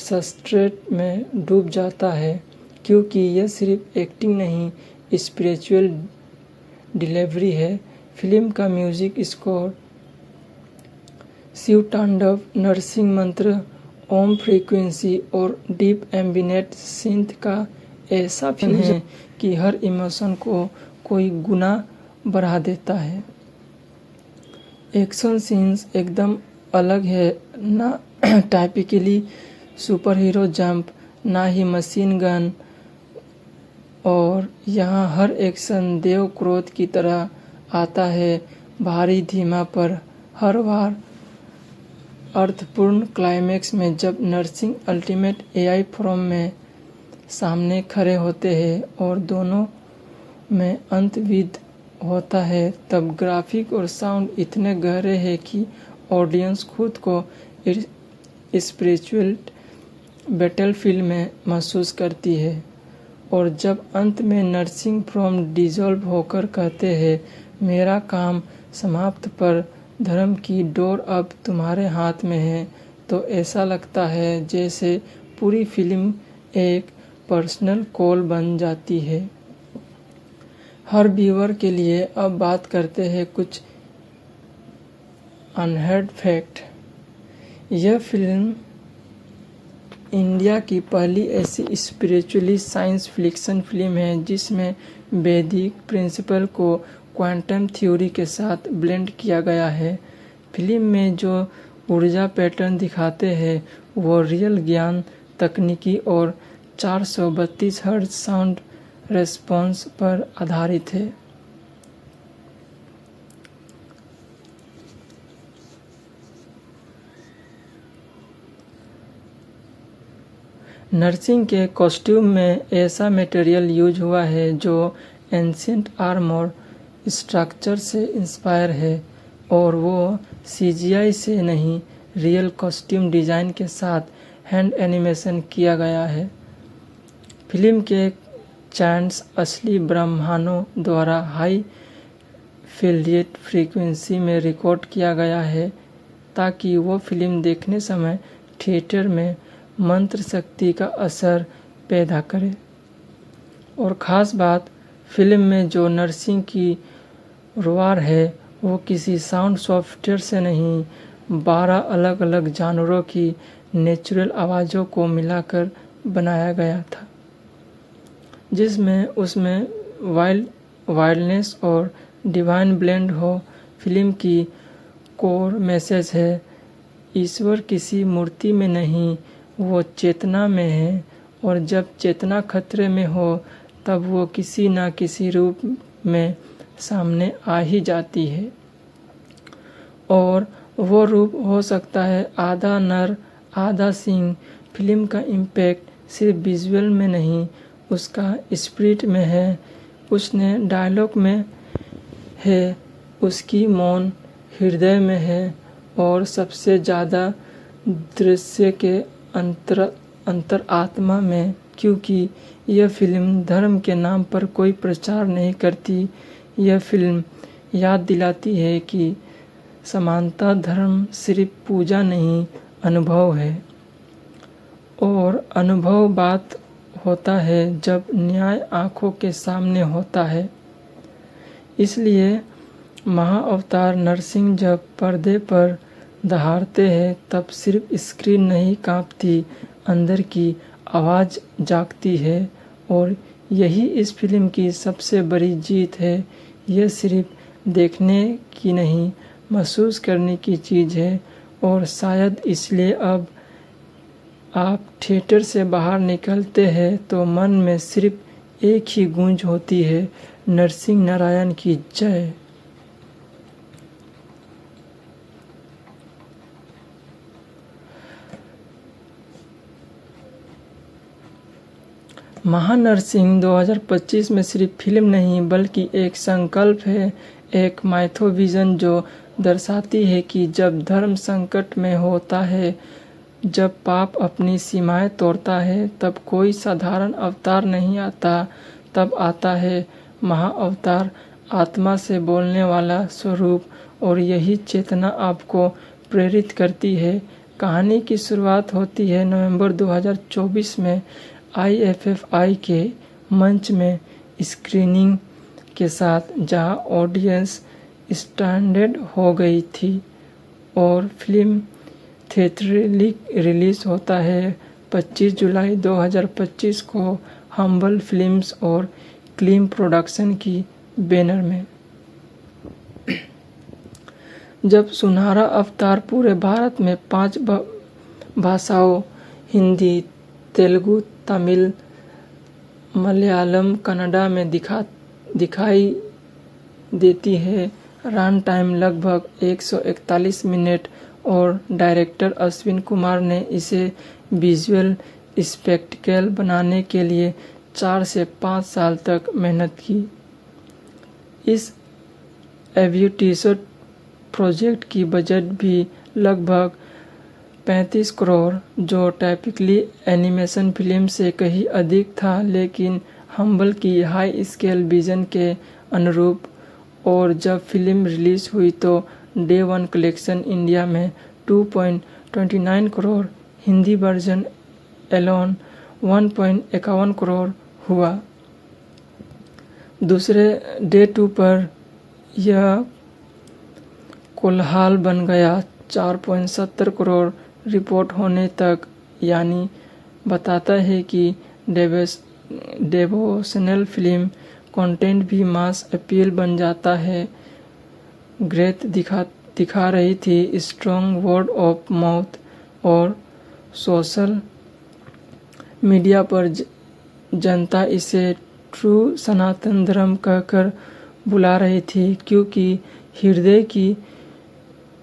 सब्सट्रेट में डूब जाता है, क्योंकि यह सिर्फ एक्टिंग नहीं, स्पिरिचुअल डिलीवरी है। फिल्म का म्यूजिक स्कोर शिव तांडव, नरसिंह मंत्र, ओम फ्रीक्वेंसी और डीप एम्बिनेट सिंथ का ऐसा फिल्म है कि हर इमोशन को कोई गुना बढ़ा देता है। एक्शन सीन्स एकदम अलग है, ना टाइपिकली सुपर हीरो जंप, ना ही मशीन गन, और यहाँ हर एक्शन देव क्रोध की तरह आता है, भारी धीमा पर हर बार अर्थपूर्ण क्लाइमेक्स में जब नरसिंह अल्टीमेट एआई फॉर्म में सामने खड़े होते हैं और दोनों में अंतविद होता है, तब ग्राफिक और साउंड इतने गहरे हैं कि ऑडियंस खुद को स्पिरिचुअल बैटलफील्ड में महसूस करती है। और जब अंत में नरसिंह फ्रॉम डिसॉल्व होकर कहते हैं, मेरा काम समाप्त पर धर्म की डोर अब तुम्हारे हाथ में है, तो ऐसा लगता है जैसे पूरी फिल्म एक पर्सनल कॉल बन जाती है हर व्यूअर के लिए। अब बात करते हैं कुछ अनहर्ड फैक्ट। यह फिल्म इंडिया की पहली ऐसी स्पिरिचुअली साइंस फिक्शन फिल्म है जिसमें वैदिक प्रिंसिपल को क्वांटम थ्योरी के साथ ब्लेंड किया गया है। फिल्म में जो ऊर्जा पैटर्न दिखाते हैं वो रियल ज्ञान तकनीकी और 432 हर्ट्ज साउंड रेस्पॉन्स पर आधारित है। नरसिंह के कॉस्ट्यूम में ऐसा मटेरियल यूज हुआ है जो एंशिएंट आर्मर स्ट्रक्चर से इंस्पायर है, और वो सीजीआई से नहीं, रियल कॉस्ट्यूम डिजाइन के साथ हैंड एनिमेशन किया गया है। फिल्म के चैंट्स असली ब्रह्मांडों द्वारा हाई फील्डेड फ्रीक्वेंसी में रिकॉर्ड किया गया है ताकि वो फिल्म देखने समय थिएटर में मंत्र शक्ति का असर पैदा करे। और ख़ास बात, फिल्म में जो नरसिंह की रोआर है वो किसी साउंड सॉफ्टवेयर से नहीं, 12 अलग अलग जानवरों की नेचुरल आवाज़ों को मिलाकर बनाया गया था, जिसमें उसमें वाइल्डनेस और डिवाइन ब्लेंड हो। फिल्म की कोर मैसेज है, ईश्वर किसी मूर्ति में नहीं, वो चेतना में है, और जब चेतना खतरे में हो तब वो किसी न किसी रूप में सामने आ ही जाती है। और वो रूप हो सकता है आधा नर आधा सिंह। फिल्म का इम्पैक्ट सिर्फ विजुअल में नहीं, उसका स्पिरिट में है, उसने डायलॉग में है, उसकी मौन हृदय में है, और सबसे ज़्यादा दृश्य के अंतरात्मा में, क्योंकि यह फिल्म धर्म के नाम पर कोई प्रचार नहीं करती। यह फिल्म याद दिलाती है कि समानता धर्म सिर्फ पूजा नहीं, अनुभव है, और अनुभव बात होता है जब न्याय आँखों के सामने होता है। इसलिए महाअवतार नरसिंह जब पर्दे पर दहाड़ते हैं तब सिर्फ स्क्रीन नहीं कांपती, अंदर की आवाज़ जागती है, और यही इस फिल्म की सबसे बड़ी जीत है। यह सिर्फ देखने की नहीं, महसूस करने की चीज़ है, और शायद इसलिए अब आप थिएटर से बाहर निकलते हैं तो मन में सिर्फ एक ही गूंज होती है, नरसिंह नारायण की जय। महानरसिंह 2025 में सिर्फ फिल्म नहीं बल्कि एक संकल्प है, एक माइथोविजन जो दर्शाती है कि जब धर्म संकट में होता है, जब पाप अपनी सीमाएं तोड़ता है, तब कोई साधारण अवतार नहीं आता, तब आता है महाअवतार, आत्मा से बोलने वाला स्वरूप। और यही चेतना आपको प्रेरित करती है। कहानी की शुरुआत होती है नवंबर 2024 में IFFI के मंच में स्क्रीनिंग के साथ, जहां ऑडियंस स्टैंडर्ड हो गई थी और फिल्म थिएट्रिकली रिलीज होता है 25 जुलाई 2025 को हम्बल फिल्म्स और क्लीम प्रोडक्शन की बैनर में। जब सुनहरा अवतार पूरे भारत में 5 भाषाओं हिंदी, तेलुगु, तमिल, मलयालम, कन्नड़ा में दिखाई देती है, रन टाइम लगभग 141 मिनट, और डायरेक्टर अश्विन कुमार ने इसे विजुअल स्पेक्टिकल बनाने के लिए 4 से 5 साल तक मेहनत की। इस एम्बिशियस प्रोजेक्ट की बजट भी लगभग 35 करोड़, जो टाइपिकली एनिमेशन फिल्म से कहीं अधिक था, लेकिन हम्बल की हाई स्केल विजन के अनुरूप। और जब फिल्म रिलीज हुई तो डे 1 कलेक्शन इंडिया में 2.29 करोड़, हिंदी वर्जन एलोन 1.51 करोड़ हुआ। दूसरे डे 2 पर यह कोलाहल बन गया 4.70 करोड़ रिपोर्ट होने तक, यानी बताता है कि डेवोशनल फिल्म कंटेंट भी मास अपील बन जाता है। ग्रेथ दिखा रही थी स्ट्रॉन्ग वर्ड ऑफ माउथ और सोशल मीडिया पर जनता इसे ट्रू सनातन धर्म कहकर बुला रही थी, क्योंकि हृदय की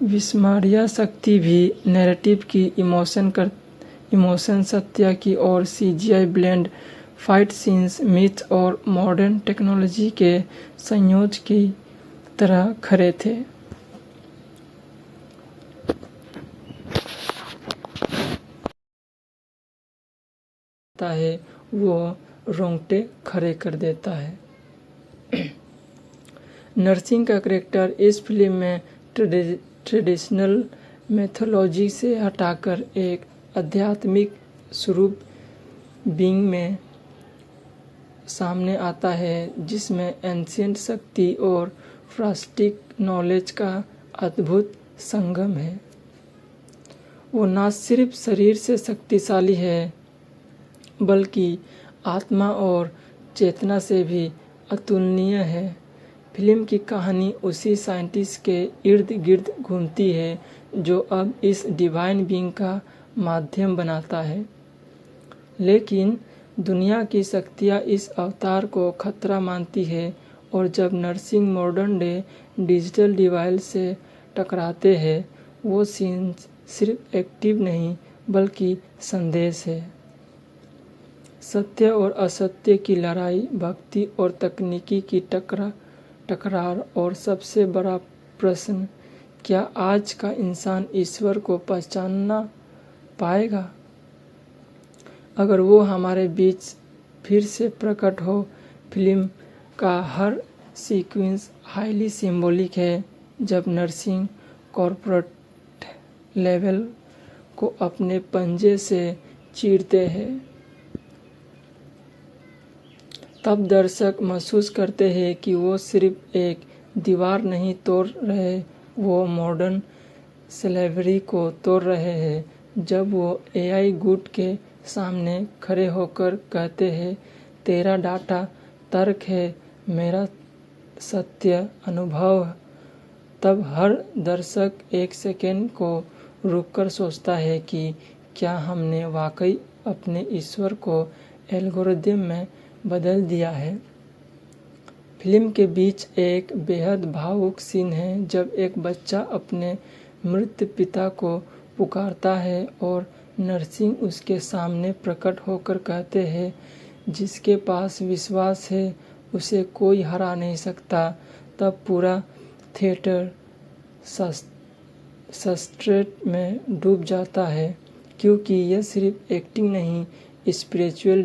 विस्मरणीय शक्ति भी नैरेटिव की इमोशन सत्य की और CGI blend fight scenes myth और मॉडर्न टेक्नोलॉजी के संयोजन की तरह खरे थे। है वो रोंगटे खड़े कर देता है। नरसिंह का कैरेक्टर इस फिल्म में ट्रेडिशनल मैथोलॉजी से हटाकर एक आध्यात्मिक स्वरूप बीइंग में सामने आता है, जिसमें एंशिएंट शक्ति और फ्रास्टिक नॉलेज का अद्भुत संगम है। वो न सिर्फ शरीर से शक्तिशाली है, बल्कि आत्मा और चेतना से भी अतुलनीय है। फिल्म की कहानी उसी साइंटिस्ट के इर्द गिर्द घूमती है जो अब इस डिवाइन बीइंग का माध्यम बनाता है। लेकिन दुनिया की शक्तियाँ इस अवतार को खतरा मानती है, और जब Narsingh modern day digital device से टकराते हैं, वो सीन सिर्फ एक्टिव नहीं बल्कि संदेश है। सत्य और असत्य की लड़ाई, भक्ति और तकनीकी की टकरार, और सबसे बड़ा प्रश्न, क्या आज का इंसान ईश्वर को पहचानना पाएगा? अगर वो हमारे बीच फिर से प्रकट हो। फिल्म का हर सीक्वेंस हाईली सिंबॉलिक है। जब नरसिंह कॉर्पोरेट लेवल को अपने पंजे से चीरते हैं, तब दर्शक महसूस करते हैं कि वो सिर्फ एक दीवार नहीं तोड़ रहे, वो मॉडर्न स्लेवरी को तोड़ रहे हैं। जब वो AI गुट के सामने खड़े होकर कहते हैं, तेरा डाटा तर्क है, मेरा सत्य अनुभव, तब हर दर्शक एक सेकेंड को रुककर सोचता है कि क्या हमने वाकई अपने ईश्वर को एल्गोरिदम में बदल दिया है? फिल्म के बीच एक बेहद भावुक सीन है जब एक बच्चा अपने मृत पिता को पुकारता है और नरसिंह उसके सामने प्रकट होकर कहते हैं, जिसके पास विश्वास है उसे कोई हरा नहीं सकता। तब पूरा थिएटर सस्ट्रेट में डूब जाता है, क्योंकि यह सिर्फ एक्टिंग नहीं, स्पिरिचुअल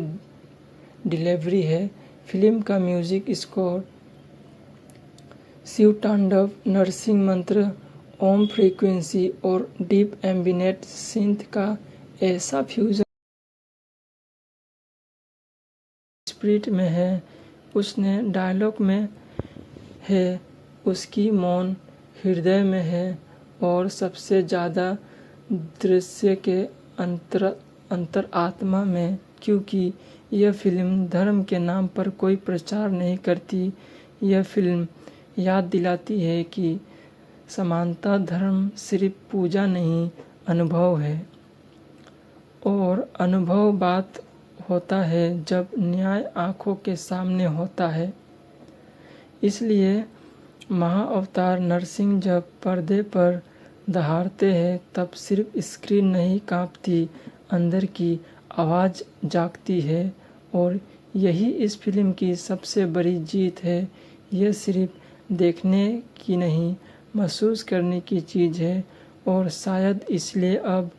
डिलीवरी है। फिल्म का म्यूजिक स्कोर शिव तांडव, नरसिंह मंत्र, ओम फ्रीक्वेंसी और डीप एम्बिनेट सिंथ का ऐसा फ्यूजन स्पिरिट में है, उसने डायलॉग में है, उसकी मौन हृदय में है और सबसे ज़्यादा दृश्य के अंतरात्मा में, क्योंकि यह फिल्म धर्म के नाम पर कोई प्रचार नहीं करती। यह फिल्म याद दिलाती है कि समानता धर्म सिर्फ पूजा नहीं, अनुभव है, और अनुभव बात होता है जब न्याय आंखों के सामने होता है। इसलिए महाअवतार नरसिंह जब पर्दे पर दहाड़ते हैं तब सिर्फ स्क्रीन नहीं कांपती, अंदर की आवाज़ जागती है, और यही इस फिल्म की सबसे बड़ी जीत है। यह सिर्फ देखने की नहीं, महसूस करने की चीज़ है, और शायद इसलिए अब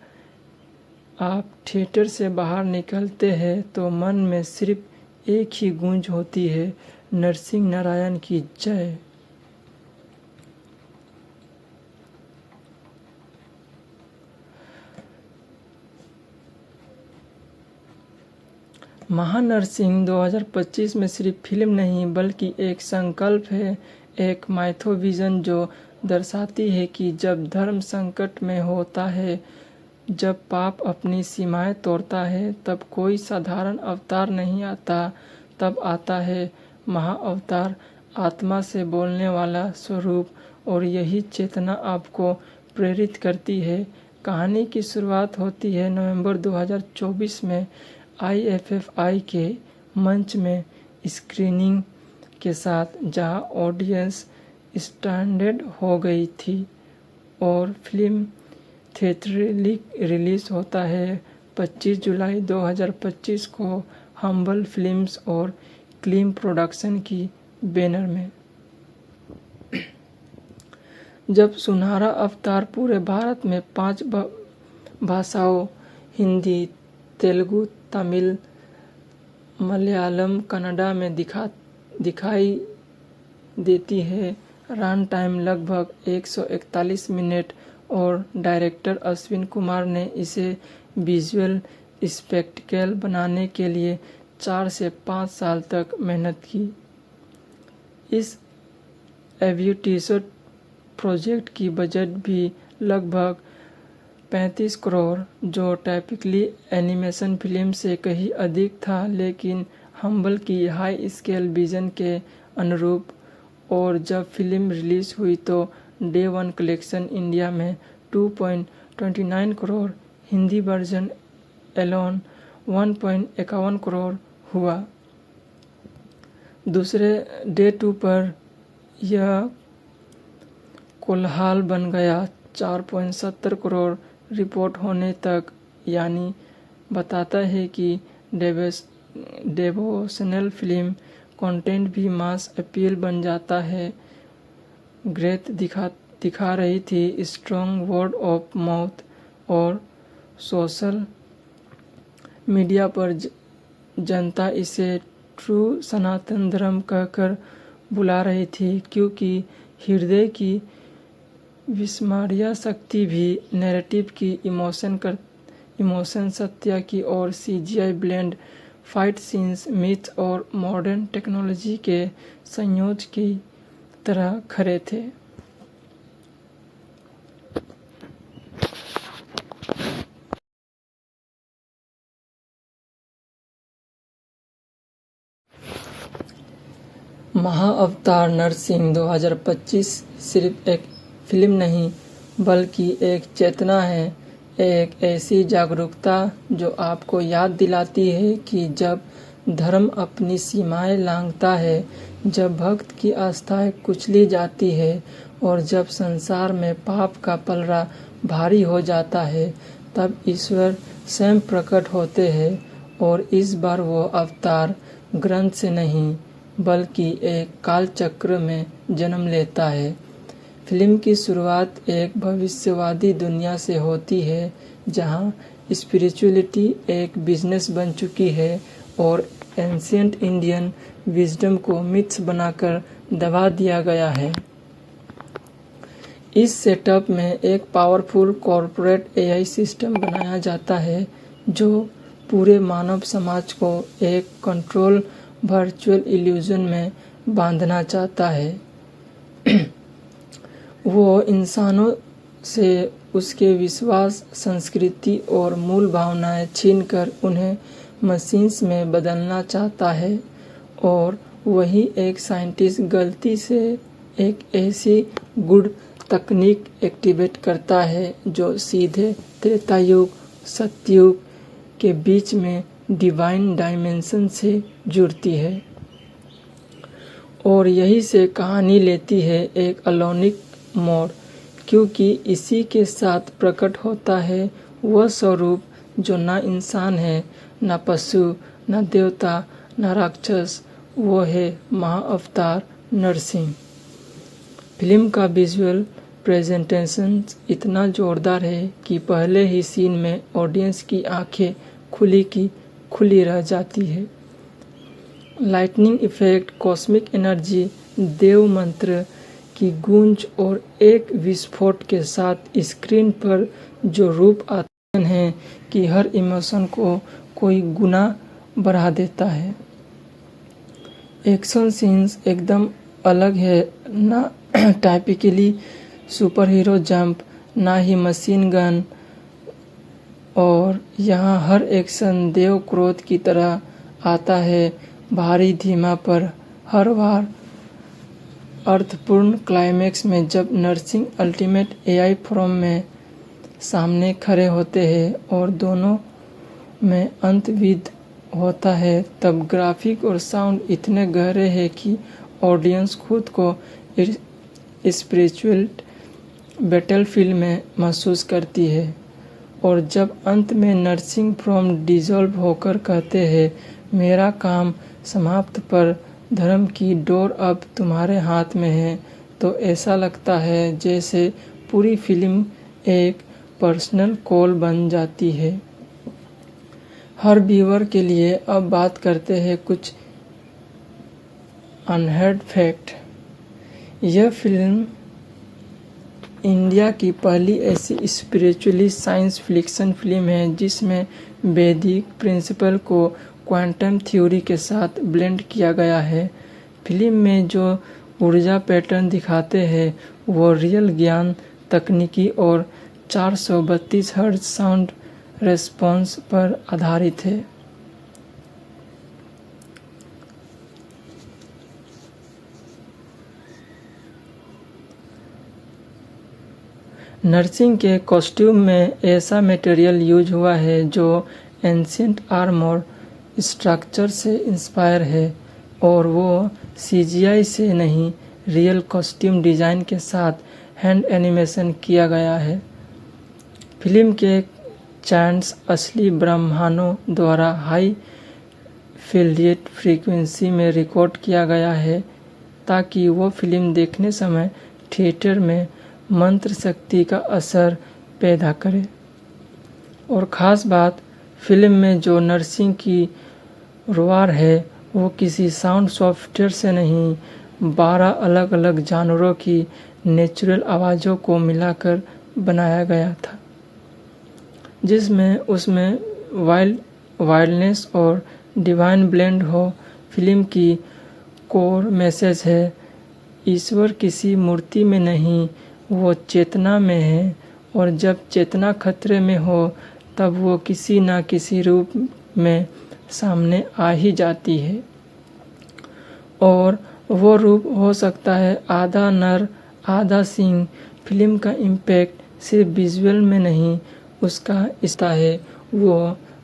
आप थिएटर से बाहर निकलते हैं तो मन में सिर्फ एक ही गूंज होती है, नरसिंह नारायण की जय। महानरसिंह 2025 में सिर्फ फिल्म नहीं बल्कि एक संकल्प है, एक माइथोविजन जो दर्शाती है कि जब धर्म संकट में होता है, जब पाप अपनी सीमाएं तोड़ता है, तब कोई साधारण अवतार नहीं आता, तब आता है महाअवतार, आत्मा से बोलने वाला स्वरूप, और यही चेतना आपको प्रेरित करती है। कहानी की शुरुआत होती है नवंबर 2024 में IFFI के मंच में स्क्रीनिंग के साथ, जहां ऑडियंस स्टैंडर्ड हो गई थी, और फिल्म थिएट्रिकली रिलीज होता है 25 जुलाई 2025 को हम्बल फिल्म्स और क्लीम प्रोडक्शन की बैनर में। जब सुनहरा अवतार पूरे भारत में 5 भाषाओं हिंदी, तेलुगु, तमिल, मलयालम, कन्नड़ा में दिखाई देती है, रन टाइम लगभग 141 मिनट, और डायरेक्टर अश्विन कुमार ने इसे विजुअल स्पेक्टिकल बनाने के लिए 4 से 5 साल तक मेहनत की। इस एम्बिशियस प्रोजेक्ट की बजट भी लगभग 35 करोड़, जो टाइपिकली एनिमेशन फिल्म से कहीं अधिक था, लेकिन हम्बल की हाई स्केल विजन के अनुरूप। और जब फिल्म रिलीज हुई तो डे 1 कलेक्शन इंडिया में 2.29 करोड़, हिंदी वर्जन एलोन 1.51 करोड़ हुआ। दूसरे डे 2 पर यह कोलाहल बन गया 4.70 करोड़ रिपोर्ट होने तक, यानी बताता है कि डेवोशनल फिल्म कंटेंट भी मास अपील बन जाता है। ग्रेथ दिखा रही थी स्ट्रॉन्ग वर्ड ऑफ माउथ और सोशल मीडिया पर जनता इसे ट्रू सनातन धर्म कहकर बुला रही थी, क्योंकि हृदय की विस्मरणीय शक्ति भी नैरेटिव की इमोशन सत्य की और CGI blend fight scenes myth और मॉडर्न टेक्नोलॉजी के संयोजन की तरह खरे थे। महाअवतार नरसिंह 2025 सिर्फ एक फिल्म नहीं बल्कि एक चेतना है, एक ऐसी जागरूकता जो आपको याद दिलाती है कि जब धर्म अपनी सीमाएं लांघता है, जब भक्त की आस्थाएं कुचली जाती है और जब संसार में पाप का पलड़ा भारी हो जाता है, तब ईश्वर स्वयं प्रकट होते हैं। और इस बार वो अवतार ग्रंथ से नहीं बल्कि एक काल चक्र में जन्म लेता है। फिल्म की शुरुआत एक भविष्यवादी दुनिया से होती है जहां स्पिरिचुअलिटी एक बिजनेस बन चुकी है और एंशिएंट इंडियन विजडम को मिथ्स बनाकर दबा दिया गया है। इस सेटअप में एक पावरफुल कॉर्पोरेट एआई सिस्टम बनाया जाता है जो पूरे मानव समाज को एक कंट्रोल वर्चुअल इल्यूजन में बांधना चाहता है। वो इंसानों से उसके विश्वास, संस्कृति और मूल भावनाएं छीनकर उन्हें मशीन्स में बदलना चाहता है। और वही एक साइंटिस्ट गलती से एक ऐसी गुड तकनीक एक्टिवेट करता है जो सीधे त्रेता युग सतयुग के बीच में डिवाइन डायमेंशन से जुड़ती है। और यही से कहानी लेती है एक अलौकिक मोड़, क्योंकि इसी के साथ प्रकट होता है वह स्वरूप जो ना इंसान है, ना पशु, ना देवता, ना राक्षस। वो है महाअवतार नरसिंह। फिल्म का विजुअल प्रेजेंटेशन इतना जोरदार है कि पहले ही सीन में ऑडियंस की आंखें खुली की खुली रह जाती है। लाइटनिंग इफेक्ट, कॉस्मिक एनर्जी, देव मंत्र की गूंज और एक विस्फोट के साथ स्क्रीन पर जो रूप आते हैं कि हर इमोशन को कोई गुना बढ़ा देता है। एक्शन सीन्स एकदम अलग है, ना टाइपिकली सुपर हीरो जंप, ना ही मशीन गन, और यहाँ हर एक्शन देव क्रोध की तरह आता है, भारी धीमा पर हर बार अर्थपूर्ण क्लाइमेक्स में जब नरसिंह अल्टीमेट एआई फॉर्म में सामने खड़े होते हैं और दोनों में अंतविद होता है, तब ग्राफिक और साउंड इतने गहरे हैं कि ऑडियंस खुद को स्पिरिचुअल बैटलफील्ड में महसूस करती है। और जब अंत में नरसिंह फ्रॉम डिसॉल्व होकर कहते हैं, मेरा काम समाप्त पर धर्म की डोर अब तुम्हारे हाथ में है, तो ऐसा लगता है जैसे पूरी फिल्म एक पर्सनल कॉल बन जाती है हर व्यूअर के लिए। अब बात करते हैं कुछ अनहर्ड फैक्ट। यह फिल्म इंडिया की पहली ऐसी स्पिरिचुअली साइंस फिक्शन फिल्म है जिसमें वैदिक प्रिंसिपल को क्वांटम थ्योरी के साथ ब्लेंड किया गया है। फिल्म में जो ऊर्जा पैटर्न दिखाते हैं वो रियल ज्ञान, तकनीकी और 432 हर्ट्ज साउंड रेस्पॉन्स पर आधारित है। नरसिंह के कॉस्ट्यूम में ऐसा मटेरियल यूज हुआ है जो एंशिएंट आर्मर स्ट्रक्चर से इंस्पायर है, और वो सीजीआई से नहीं रियल कॉस्ट्यूम डिज़ाइन के साथ हैंड एनिमेशन किया गया है। फिल्म के चैंट्स असली ब्रह्मांडों द्वारा हाई फील्डेड फ्रीक्वेंसी में रिकॉर्ड किया गया है ताकि वो फिल्म देखने समय थिएटर में मंत्र शक्ति का असर पैदा करे। और ख़ास बात, फिल्म में जो नरसिंह की रोआर है वो किसी साउंड सॉफ्टवेयर से नहीं, 12 अलग अलग जानवरों की नेचुरल आवाज़ों को मिलाकर बनाया गया था, जिसमें उसमें वाइल्डनेस और डिवाइन ब्लेंड हो। फिल्म की कोर मैसेज है, ईश्वर किसी मूर्ति में नहीं, वो चेतना में है, और जब चेतना खतरे में हो तब वो किसी न किसी रूप में सामने आ ही जाती है। और वो रूप हो सकता है आधा नर आधा सिंह। फिल्म का इम्पैक्ट सिर्फ विजुअल में नहीं उसका इस्ता है वो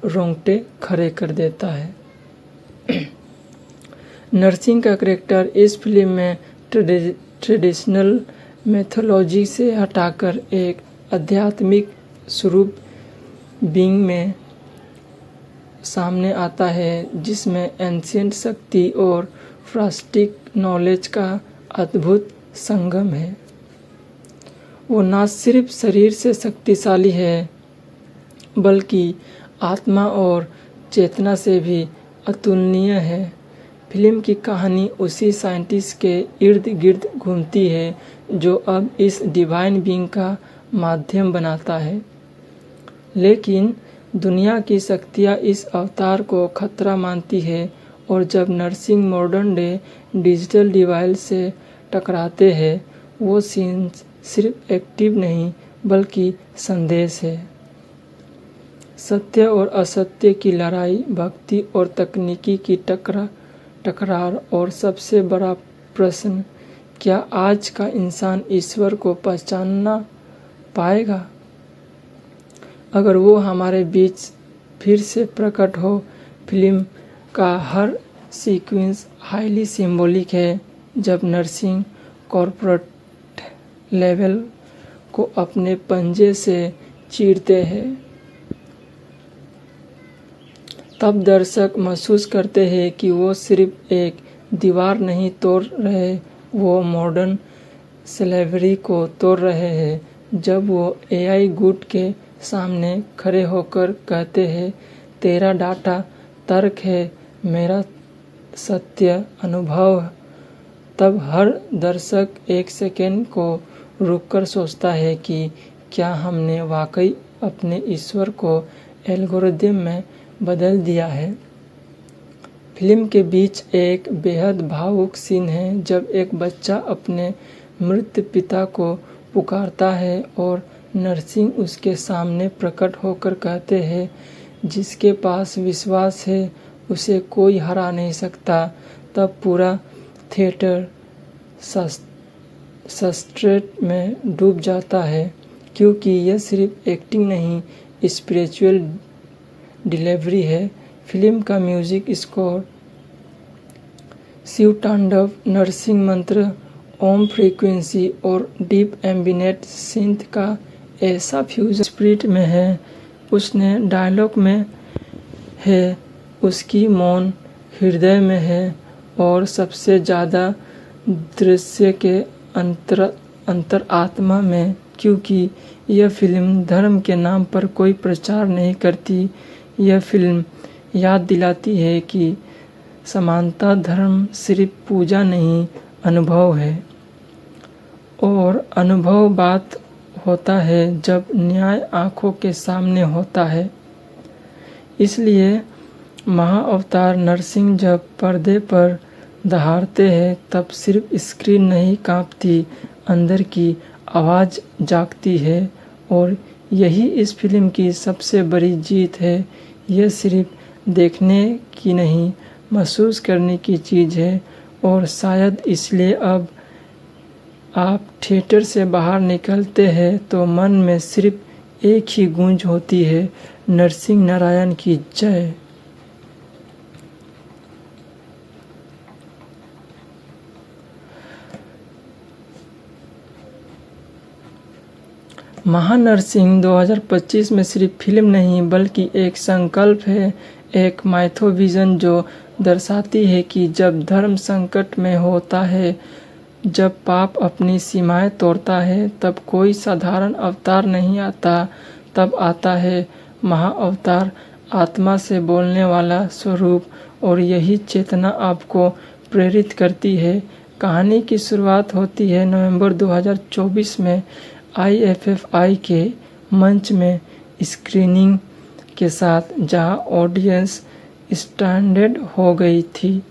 रोंगटे खड़े कर देता है। नरसिंह का कैरेक्टर इस फिल्म में ट्रेडिशनल मैथोलॉजी से हटाकर एक आध्यात्मिक स्वरूप बीइंग में सामने आता है, जिसमें एंशिएंट शक्ति और फ्रास्टिक नॉलेज का अद्भुत संगम है। वो न सिर्फ शरीर से शक्तिशाली है, बल्कि आत्मा और चेतना से भी अतुलनीय है। फिल्म की कहानी उसी साइंटिस्ट के इर्द गिर्द घूमती है जो अब इस डिवाइन बीइंग का माध्यम बनाता है। लेकिन दुनिया की शक्तियाँ इस अवतार को खतरा मानती है और जब Narsingh modern day digital device से टकराते हैं, वो सीन सिर्फ एक्टिव नहीं बल्कि संदेश है। सत्य और असत्य की लड़ाई, भक्ति और तकनीकी की टकरार और सबसे बड़ा प्रश्न, क्या आज का इंसान ईश्वर को पहचानना पाएगा? अगर वो हमारे बीच फिर से प्रकट हो। फिल्म का हर सीक्वेंस हाईली सिंबॉलिक है। जब नरसिंह कॉर्पोरेट लेवल को अपने पंजे से चीरते हैं, तब दर्शक महसूस करते हैं कि वो सिर्फ एक दीवार नहीं तोड़ रहे, वो मॉडर्न स्लेवरी को तोड़ रहे हैं। जब वो एआई गुड के सामने खड़े होकर कहते हैं, तेरा डाटा तर्क है, मेरा सत्य अनुभव, तब हर दर्शक एक सेकेंड को रुककर सोचता है कि क्या हमने वाकई अपने ईश्वर को एल्गोरिदम में बदल दिया है। फिल्म के बीच एक बेहद भावुक सीन है जब एक बच्चा अपने मृत पिता को पुकारता है और नरसिंह उसके सामने प्रकट होकर कहते हैं, जिसके पास विश्वास है उसे कोई हरा नहीं सकता। तब पूरा थिएटर सस्ट्रेट में डूब जाता है, क्योंकि यह सिर्फ एक्टिंग नहीं, स्पिरिचुअल डिलीवरी है। फिल्म का म्यूजिक स्कोर शिव तांडव, नरसिंह मंत्र, ओम फ्रीक्वेंसी और डीप एम्बिनेट सिंथ का ऐसा फ्यूजन स्पिरिट में है, उसने डायलॉग में है, उसकी मौन हृदय में है और सबसे ज़्यादा दृश्य के अंतरात्मा में। क्योंकि यह फिल्म धर्म के नाम पर कोई प्रचार नहीं करती, यह फिल्म याद दिलाती है कि समानता धर्म सिर्फ पूजा नहीं, अनुभव है। और अनुभव बात होता है जब न्याय आंखों के सामने होता है। इसलिए महाअवतार नरसिंह जब पर्दे पर दहाड़ते हैं, तब सिर्फ स्क्रीन नहीं कांपती, अंदर की आवाज़ जागती है। और यही इस फिल्म की सबसे बड़ी जीत है। यह सिर्फ देखने की नहीं, महसूस करने की चीज़ है। और शायद इसलिए अब आप थिएटर से बाहर निकलते हैं तो मन में सिर्फ एक ही गूंज होती है, नरसिंह नारायण की जय। महानरसिंह 2025 में सिर्फ फिल्म नहीं बल्कि एक संकल्प है, एक माइथोविजन जो दर्शाती है कि जब धर्म संकट में होता है, जब पाप अपनी सीमाएं तोड़ता है, तब कोई साधारण अवतार नहीं आता, तब आता है महाअवतार, आत्मा से बोलने वाला स्वरूप। और यही चेतना आपको प्रेरित करती है। कहानी की शुरुआत होती है नवंबर 2024 में IFFI के मंच में स्क्रीनिंग के साथ, जहां ऑडियंस स्टैंडर्ड हो गई थी।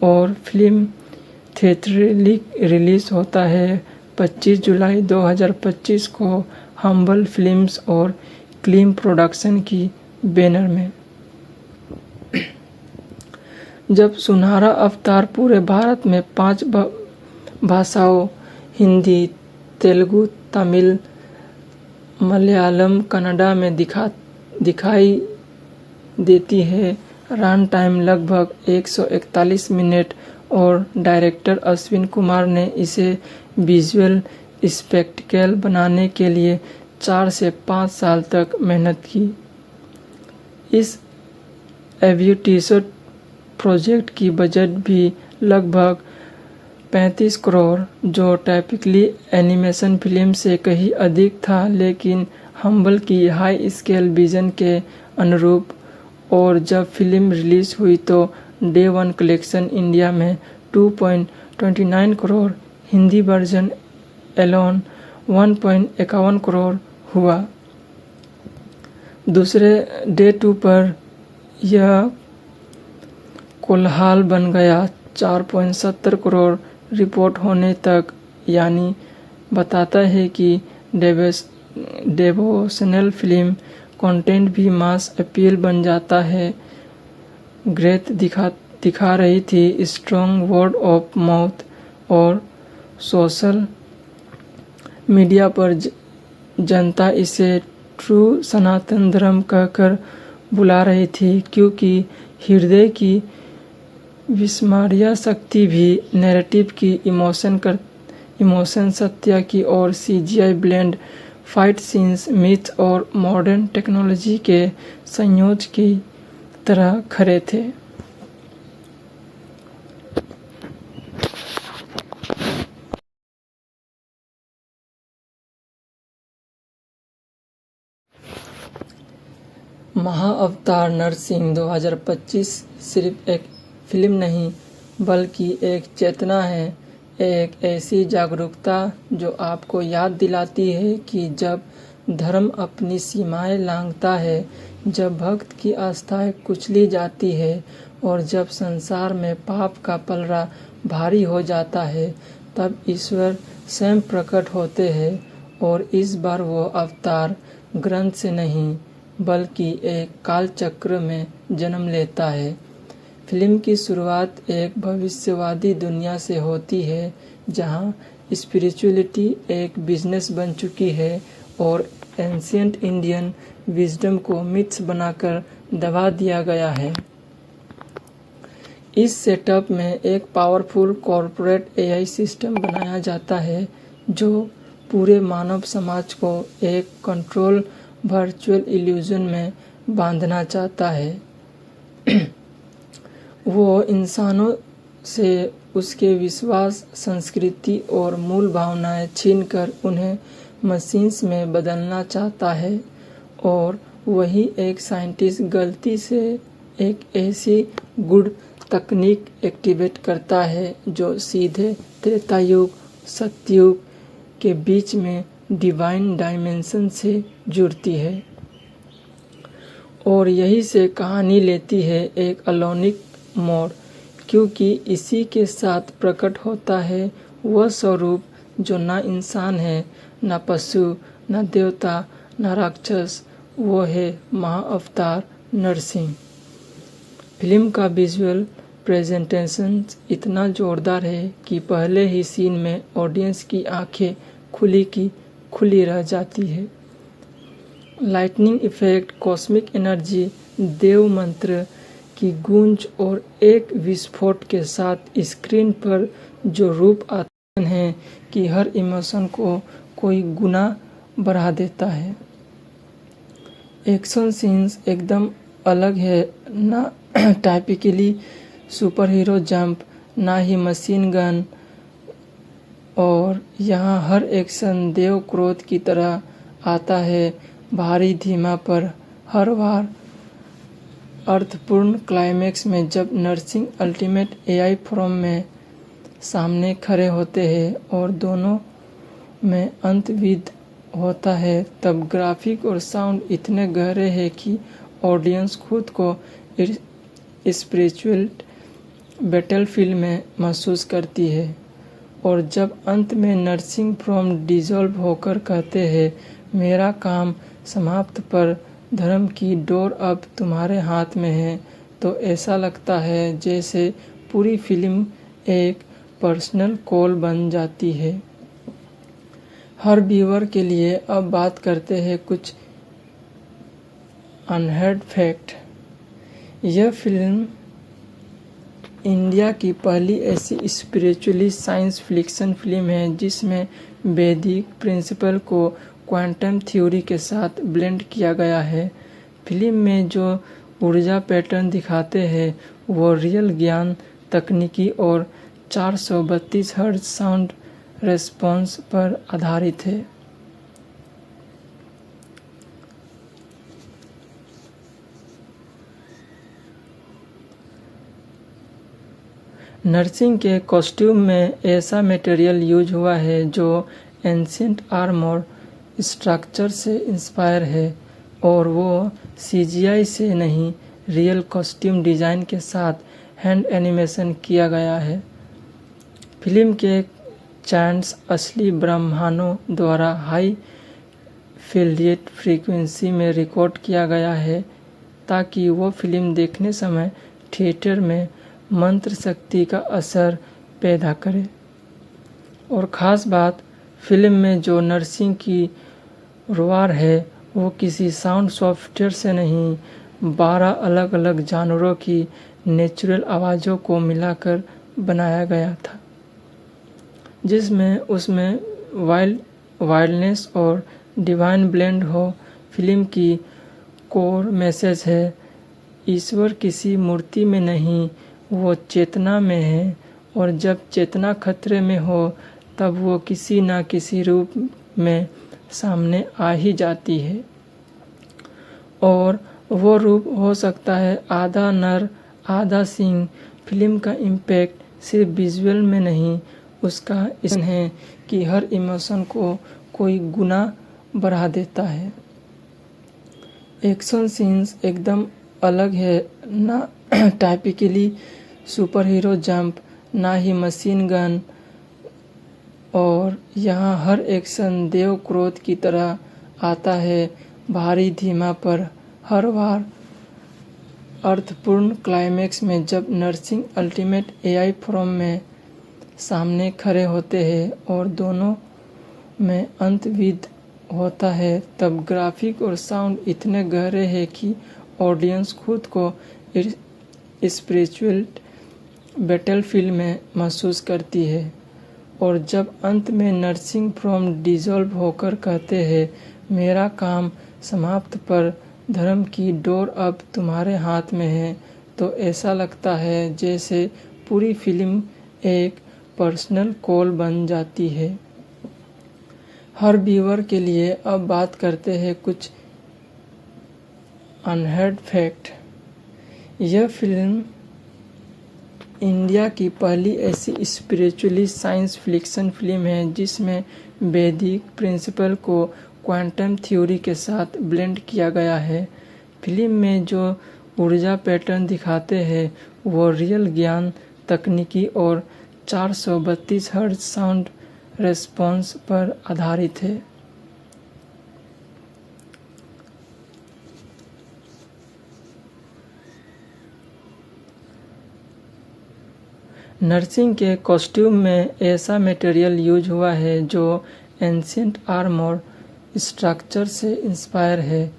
और फिल्म थिएट्रिकली रिलीज होता है 25 जुलाई 2025 को हम्बल फिल्म्स और क्लीम प्रोडक्शन की बैनर में। जब सुनहरा अवतार पूरे भारत में 5 भाषाओं हिंदी, तेलुगु, तमिल, मलयालम कन्नड़ा में दिखाई देती है। रन टाइम लगभग 141 मिनट और डायरेक्टर अश्विन कुमार ने इसे विजुअल स्पेक्टिकल बनाने के लिए 4 से 5 साल तक मेहनत की। इस एम्बिशियस प्रोजेक्ट की बजट भी लगभग 35 करोड़, जो टाइपिकली एनिमेशन फिल्म से कहीं अधिक था, लेकिन हम्बल की हाई स्केल विजन के अनुरूप। और जब फिल्म रिलीज हुई तो डे वन कलेक्शन इंडिया में 2.29 करोड़, हिंदी वर्जन एलोन 1.51 करोड़ हुआ। दूसरे डे 2 पर यह कोलाहल बन गया 4.70 करोड़ रिपोर्ट होने तक, यानी बताता है कि डेवोशनल फिल्म कंटेंट भी मास अपील बन जाता है। ग्रेथ दिखा रही थी स्ट्रॉन्ग वर्ड ऑफ माउथ और सोशल मीडिया पर जनता इसे ट्रू सनातन धर्म कहकर बुला रही थी, क्योंकि हृदय की विस्मरणीय शक्ति भी नैरेटिव की इमोशन सत्य की और CGI blend fight scenes myth और मॉडर्न टेक्नोलॉजी के संयोजन की तरह खरे थे। महाअवतार नरसिंह 2025 सिर्फ एक फिल्म नहीं, बल्कि एक चेतना है, एक ऐसी जागरूकता जो आपको याद दिलाती है कि जब धर्म अपनी सीमाएं लांघता है, जब भक्त की आस्थाएं कुचली जाती है और जब संसार में पाप का पलड़ा भारी हो जाता है, तब ईश्वर स्वयं प्रकट होते हैं। और इस बार वो अवतार ग्रंथ से नहीं, बल्कि एक काल चक्र में जन्म लेता है। फिल्म की शुरुआत एक भविष्यवादी दुनिया से होती है, जहां स्पिरिचुअलिटी एक बिजनेस बन चुकी है और एंशिएंट इंडियन विजडम को मिथ्स बनाकर दबा दिया गया है। इस सेटअप में एक पावरफुल कॉर्पोरेट AI सिस्टम बनाया जाता है, जो पूरे मानव समाज को एक कंट्रोल वर्चुअल इल्यूजन में बांधना चाहता है। वो इंसानों से उसके विश्वास, संस्कृति और मूल भावनाएं छीनकर उन्हें मशीन्स में बदलना चाहता है। और वही एक साइंटिस्ट गलती से एक ऐसी गुड तकनीक एक्टिवेट करता है जो सीधे त्रेता युग सतयुग के बीच में डिवाइन डायमेंशन से जुड़ती है। और यही से कहानी लेती है एक अलौकिक मोड़, क्योंकि इसी के साथ प्रकट होता है वह स्वरूप जो ना इंसान है, ना पशु, ना देवता, ना राक्षस। वो है महाअवतार नरसिंह। फिल्म का विजुअल प्रेजेंटेशन इतना जोरदार है कि पहले ही सीन में ऑडियंस की आंखें खुली की खुली रह जाती है। लाइटनिंग इफेक्ट, कॉस्मिक एनर्जी, देव मंत्र की गूंज और एक विस्फोट के साथ स्क्रीन पर जो रूप आते हैं कि हर इमोशन को कोई गुना बढ़ा देता है। एक्शन सीन्स एकदम अलग है, ना टाइपिकली सुपर हीरो जंप, ना ही मशीन गन, और यहाँ हर एक्शन देव क्रोध की तरह आता है, भारी धीमा पर हर बार अर्थपूर्ण क्लाइमेक्स में जब नरसिंह अल्टीमेट AI फॉर्म में सामने खड़े होते हैं और दोनों में अंतविद होता है, तब ग्राफिक और साउंड इतने गहरे हैं कि ऑडियंस खुद को स्पिरिचुअल बैटलफील्ड में महसूस करती है। और जब अंत में नरसिंह फ्रॉम डिसॉल्व होकर कहते हैं, मेरा काम समाप्त पर धर्म की डोर अब तुम्हारे हाथ में है, तो ऐसा लगता है जैसे पूरी फिल्म एक पर्सनल कॉल बन जाती है। हर व्यूअर के लिए अब बात करते हैं कुछ अनहर्ड फैक्ट। यह फिल्म इंडिया की पहली ऐसी स्पिरिचुअली साइंस फिक्शन फिल्म है जिसमें वैदिक प्रिंसिपल को क्वांटम थ्योरी के साथ ब्लेंड किया गया है। फिल्म में जो ऊर्जा पैटर्न दिखाते हैं वो रियल ज्ञान तकनीकी और 432 हर्ट्ज साउंड रेस्पॉन्स पर आधारित है। नर्सिंग के कॉस्ट्यूम में ऐसा मटेरियल यूज हुआ है जो एंशिएंट आर्मर स्ट्रक्चर से इंस्पायर है और वो सीजीआई से नहीं रियल कॉस्ट्यूम डिज़ाइन के साथ हैंड एनिमेशन किया गया है। फिल्म के चैंट्स असली ब्रह्मांडों द्वारा हाई फील्डेड फ्रीक्वेंसी में रिकॉर्ड किया गया है ताकि वो फिल्म देखने समय थिएटर में मंत्र शक्ति का असर पैदा करे। और ख़ास बात, फिल्म में जो नर्सिंग की रोआर है वो किसी साउंड सॉफ्टवेयर से नहीं 12 अलग अलग जानवरों की नेचुरल आवाज़ों को मिलाकर बनाया गया था, जिसमें उसमें वाइल्डनेस और डिवाइन ब्लेंड हो। फिल्म की कोर मैसेज है, ईश्वर किसी मूर्ति में नहीं, वो चेतना में है और जब चेतना खतरे में हो तब वो किसी न किसी रूप में सामने आ ही जाती है। और वो रूप हो सकता है आधा नर आधा सिंह। फिल्म का इम्पैक्ट सिर्फ विजुअल में नहीं, उसका इसमें है कि हर इमोशन को कोई गुना बढ़ा देता है। एक्शन सीन्स एकदम अलग है, ना टाइपिकली सुपर हीरो जंप, ना ही मशीन गन, और यहाँ हर एक्शन देव क्रोध की तरह आता है, भारी धीमा पर हर बार अर्थपूर्ण क्लाइमैक्स में जब नर्सिंग अल्टीमेट एआई फॉर्म में सामने खड़े होते हैं और दोनों में अंतविद होता है, तब ग्राफिक और साउंड इतने गहरे हैं कि ऑडियंस खुद को स्पिरिचुअल बैटलफील्ड में महसूस करती है। और जब अंत में नर्सिंग फॉर्म डिसॉल्व होकर कहते हैं मेरा काम समाप्त पर धर्म की डोर अब तुम्हारे हाथ में है, तो ऐसा लगता है जैसे पूरी फिल्म एक पर्सनल कॉल बन जाती है। हर व्यूअर के लिए अब बात करते हैं कुछ अनहर्ड फैक्ट। यह फिल्म इंडिया की पहली ऐसी स्पिरिचुअली साइंस फिक्शन फिल्म है जिसमें वैदिक प्रिंसिपल को क्वांटम थ्योरी के साथ ब्लेंड किया गया है। फिल्म में जो ऊर्जा पैटर्न दिखाते हैं वो रियल ज्ञान तकनीकी और 432 हर्ट्ज साउंड रेस्पॉन्स पर आधारित है। नर्सिंग के कॉस्ट्यूम में ऐसा मटेरियल यूज हुआ है जो एंशिएंट आर्मर स्ट्रक्चर से इंस्पायर है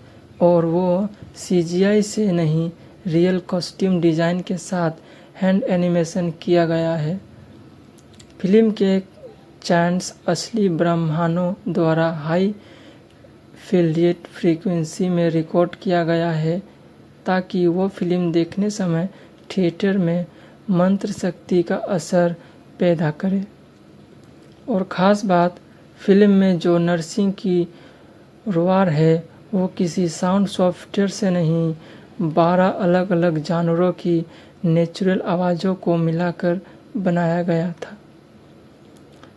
और वो सीजीआई से नहीं रियल कॉस्ट्यूम डिज़ाइन के साथ हैंड एनिमेशन किया गया है। फिल्म के चैंट्स असली ब्रह्मांडों द्वारा हाई फील्डेड फ्रीक्वेंसी में रिकॉर्ड किया गया है ताकि वो फिल्म देखने समय थिएटर में मंत्र शक्ति का असर पैदा करे। और ख़ास बात, फिल्म में जो नर्सिंग की रोआर है वो किसी साउंड सॉफ्टवेयर से नहीं 12 अलग अलग जानवरों की नेचुरल आवाज़ों को मिलाकर बनाया गया था,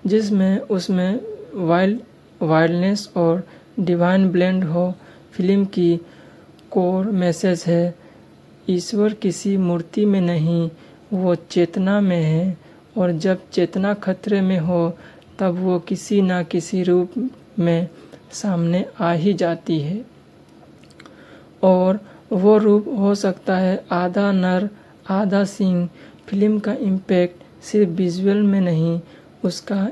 जिसमें उसमें वाइल्डनेस और डिवाइन ब्लेंड हो। फिल्म की कोर मैसेज है, ईश्वर किसी मूर्ति में नहीं, वो चेतना में है और जब चेतना खतरे में हो तब वो किसी न किसी रूप में सामने आ ही जाती है। और वो रूप हो सकता है आधा नर आधा सिंह। फिल्म का इम्पैक्ट सिर्फ विजुअल में नहीं, उसका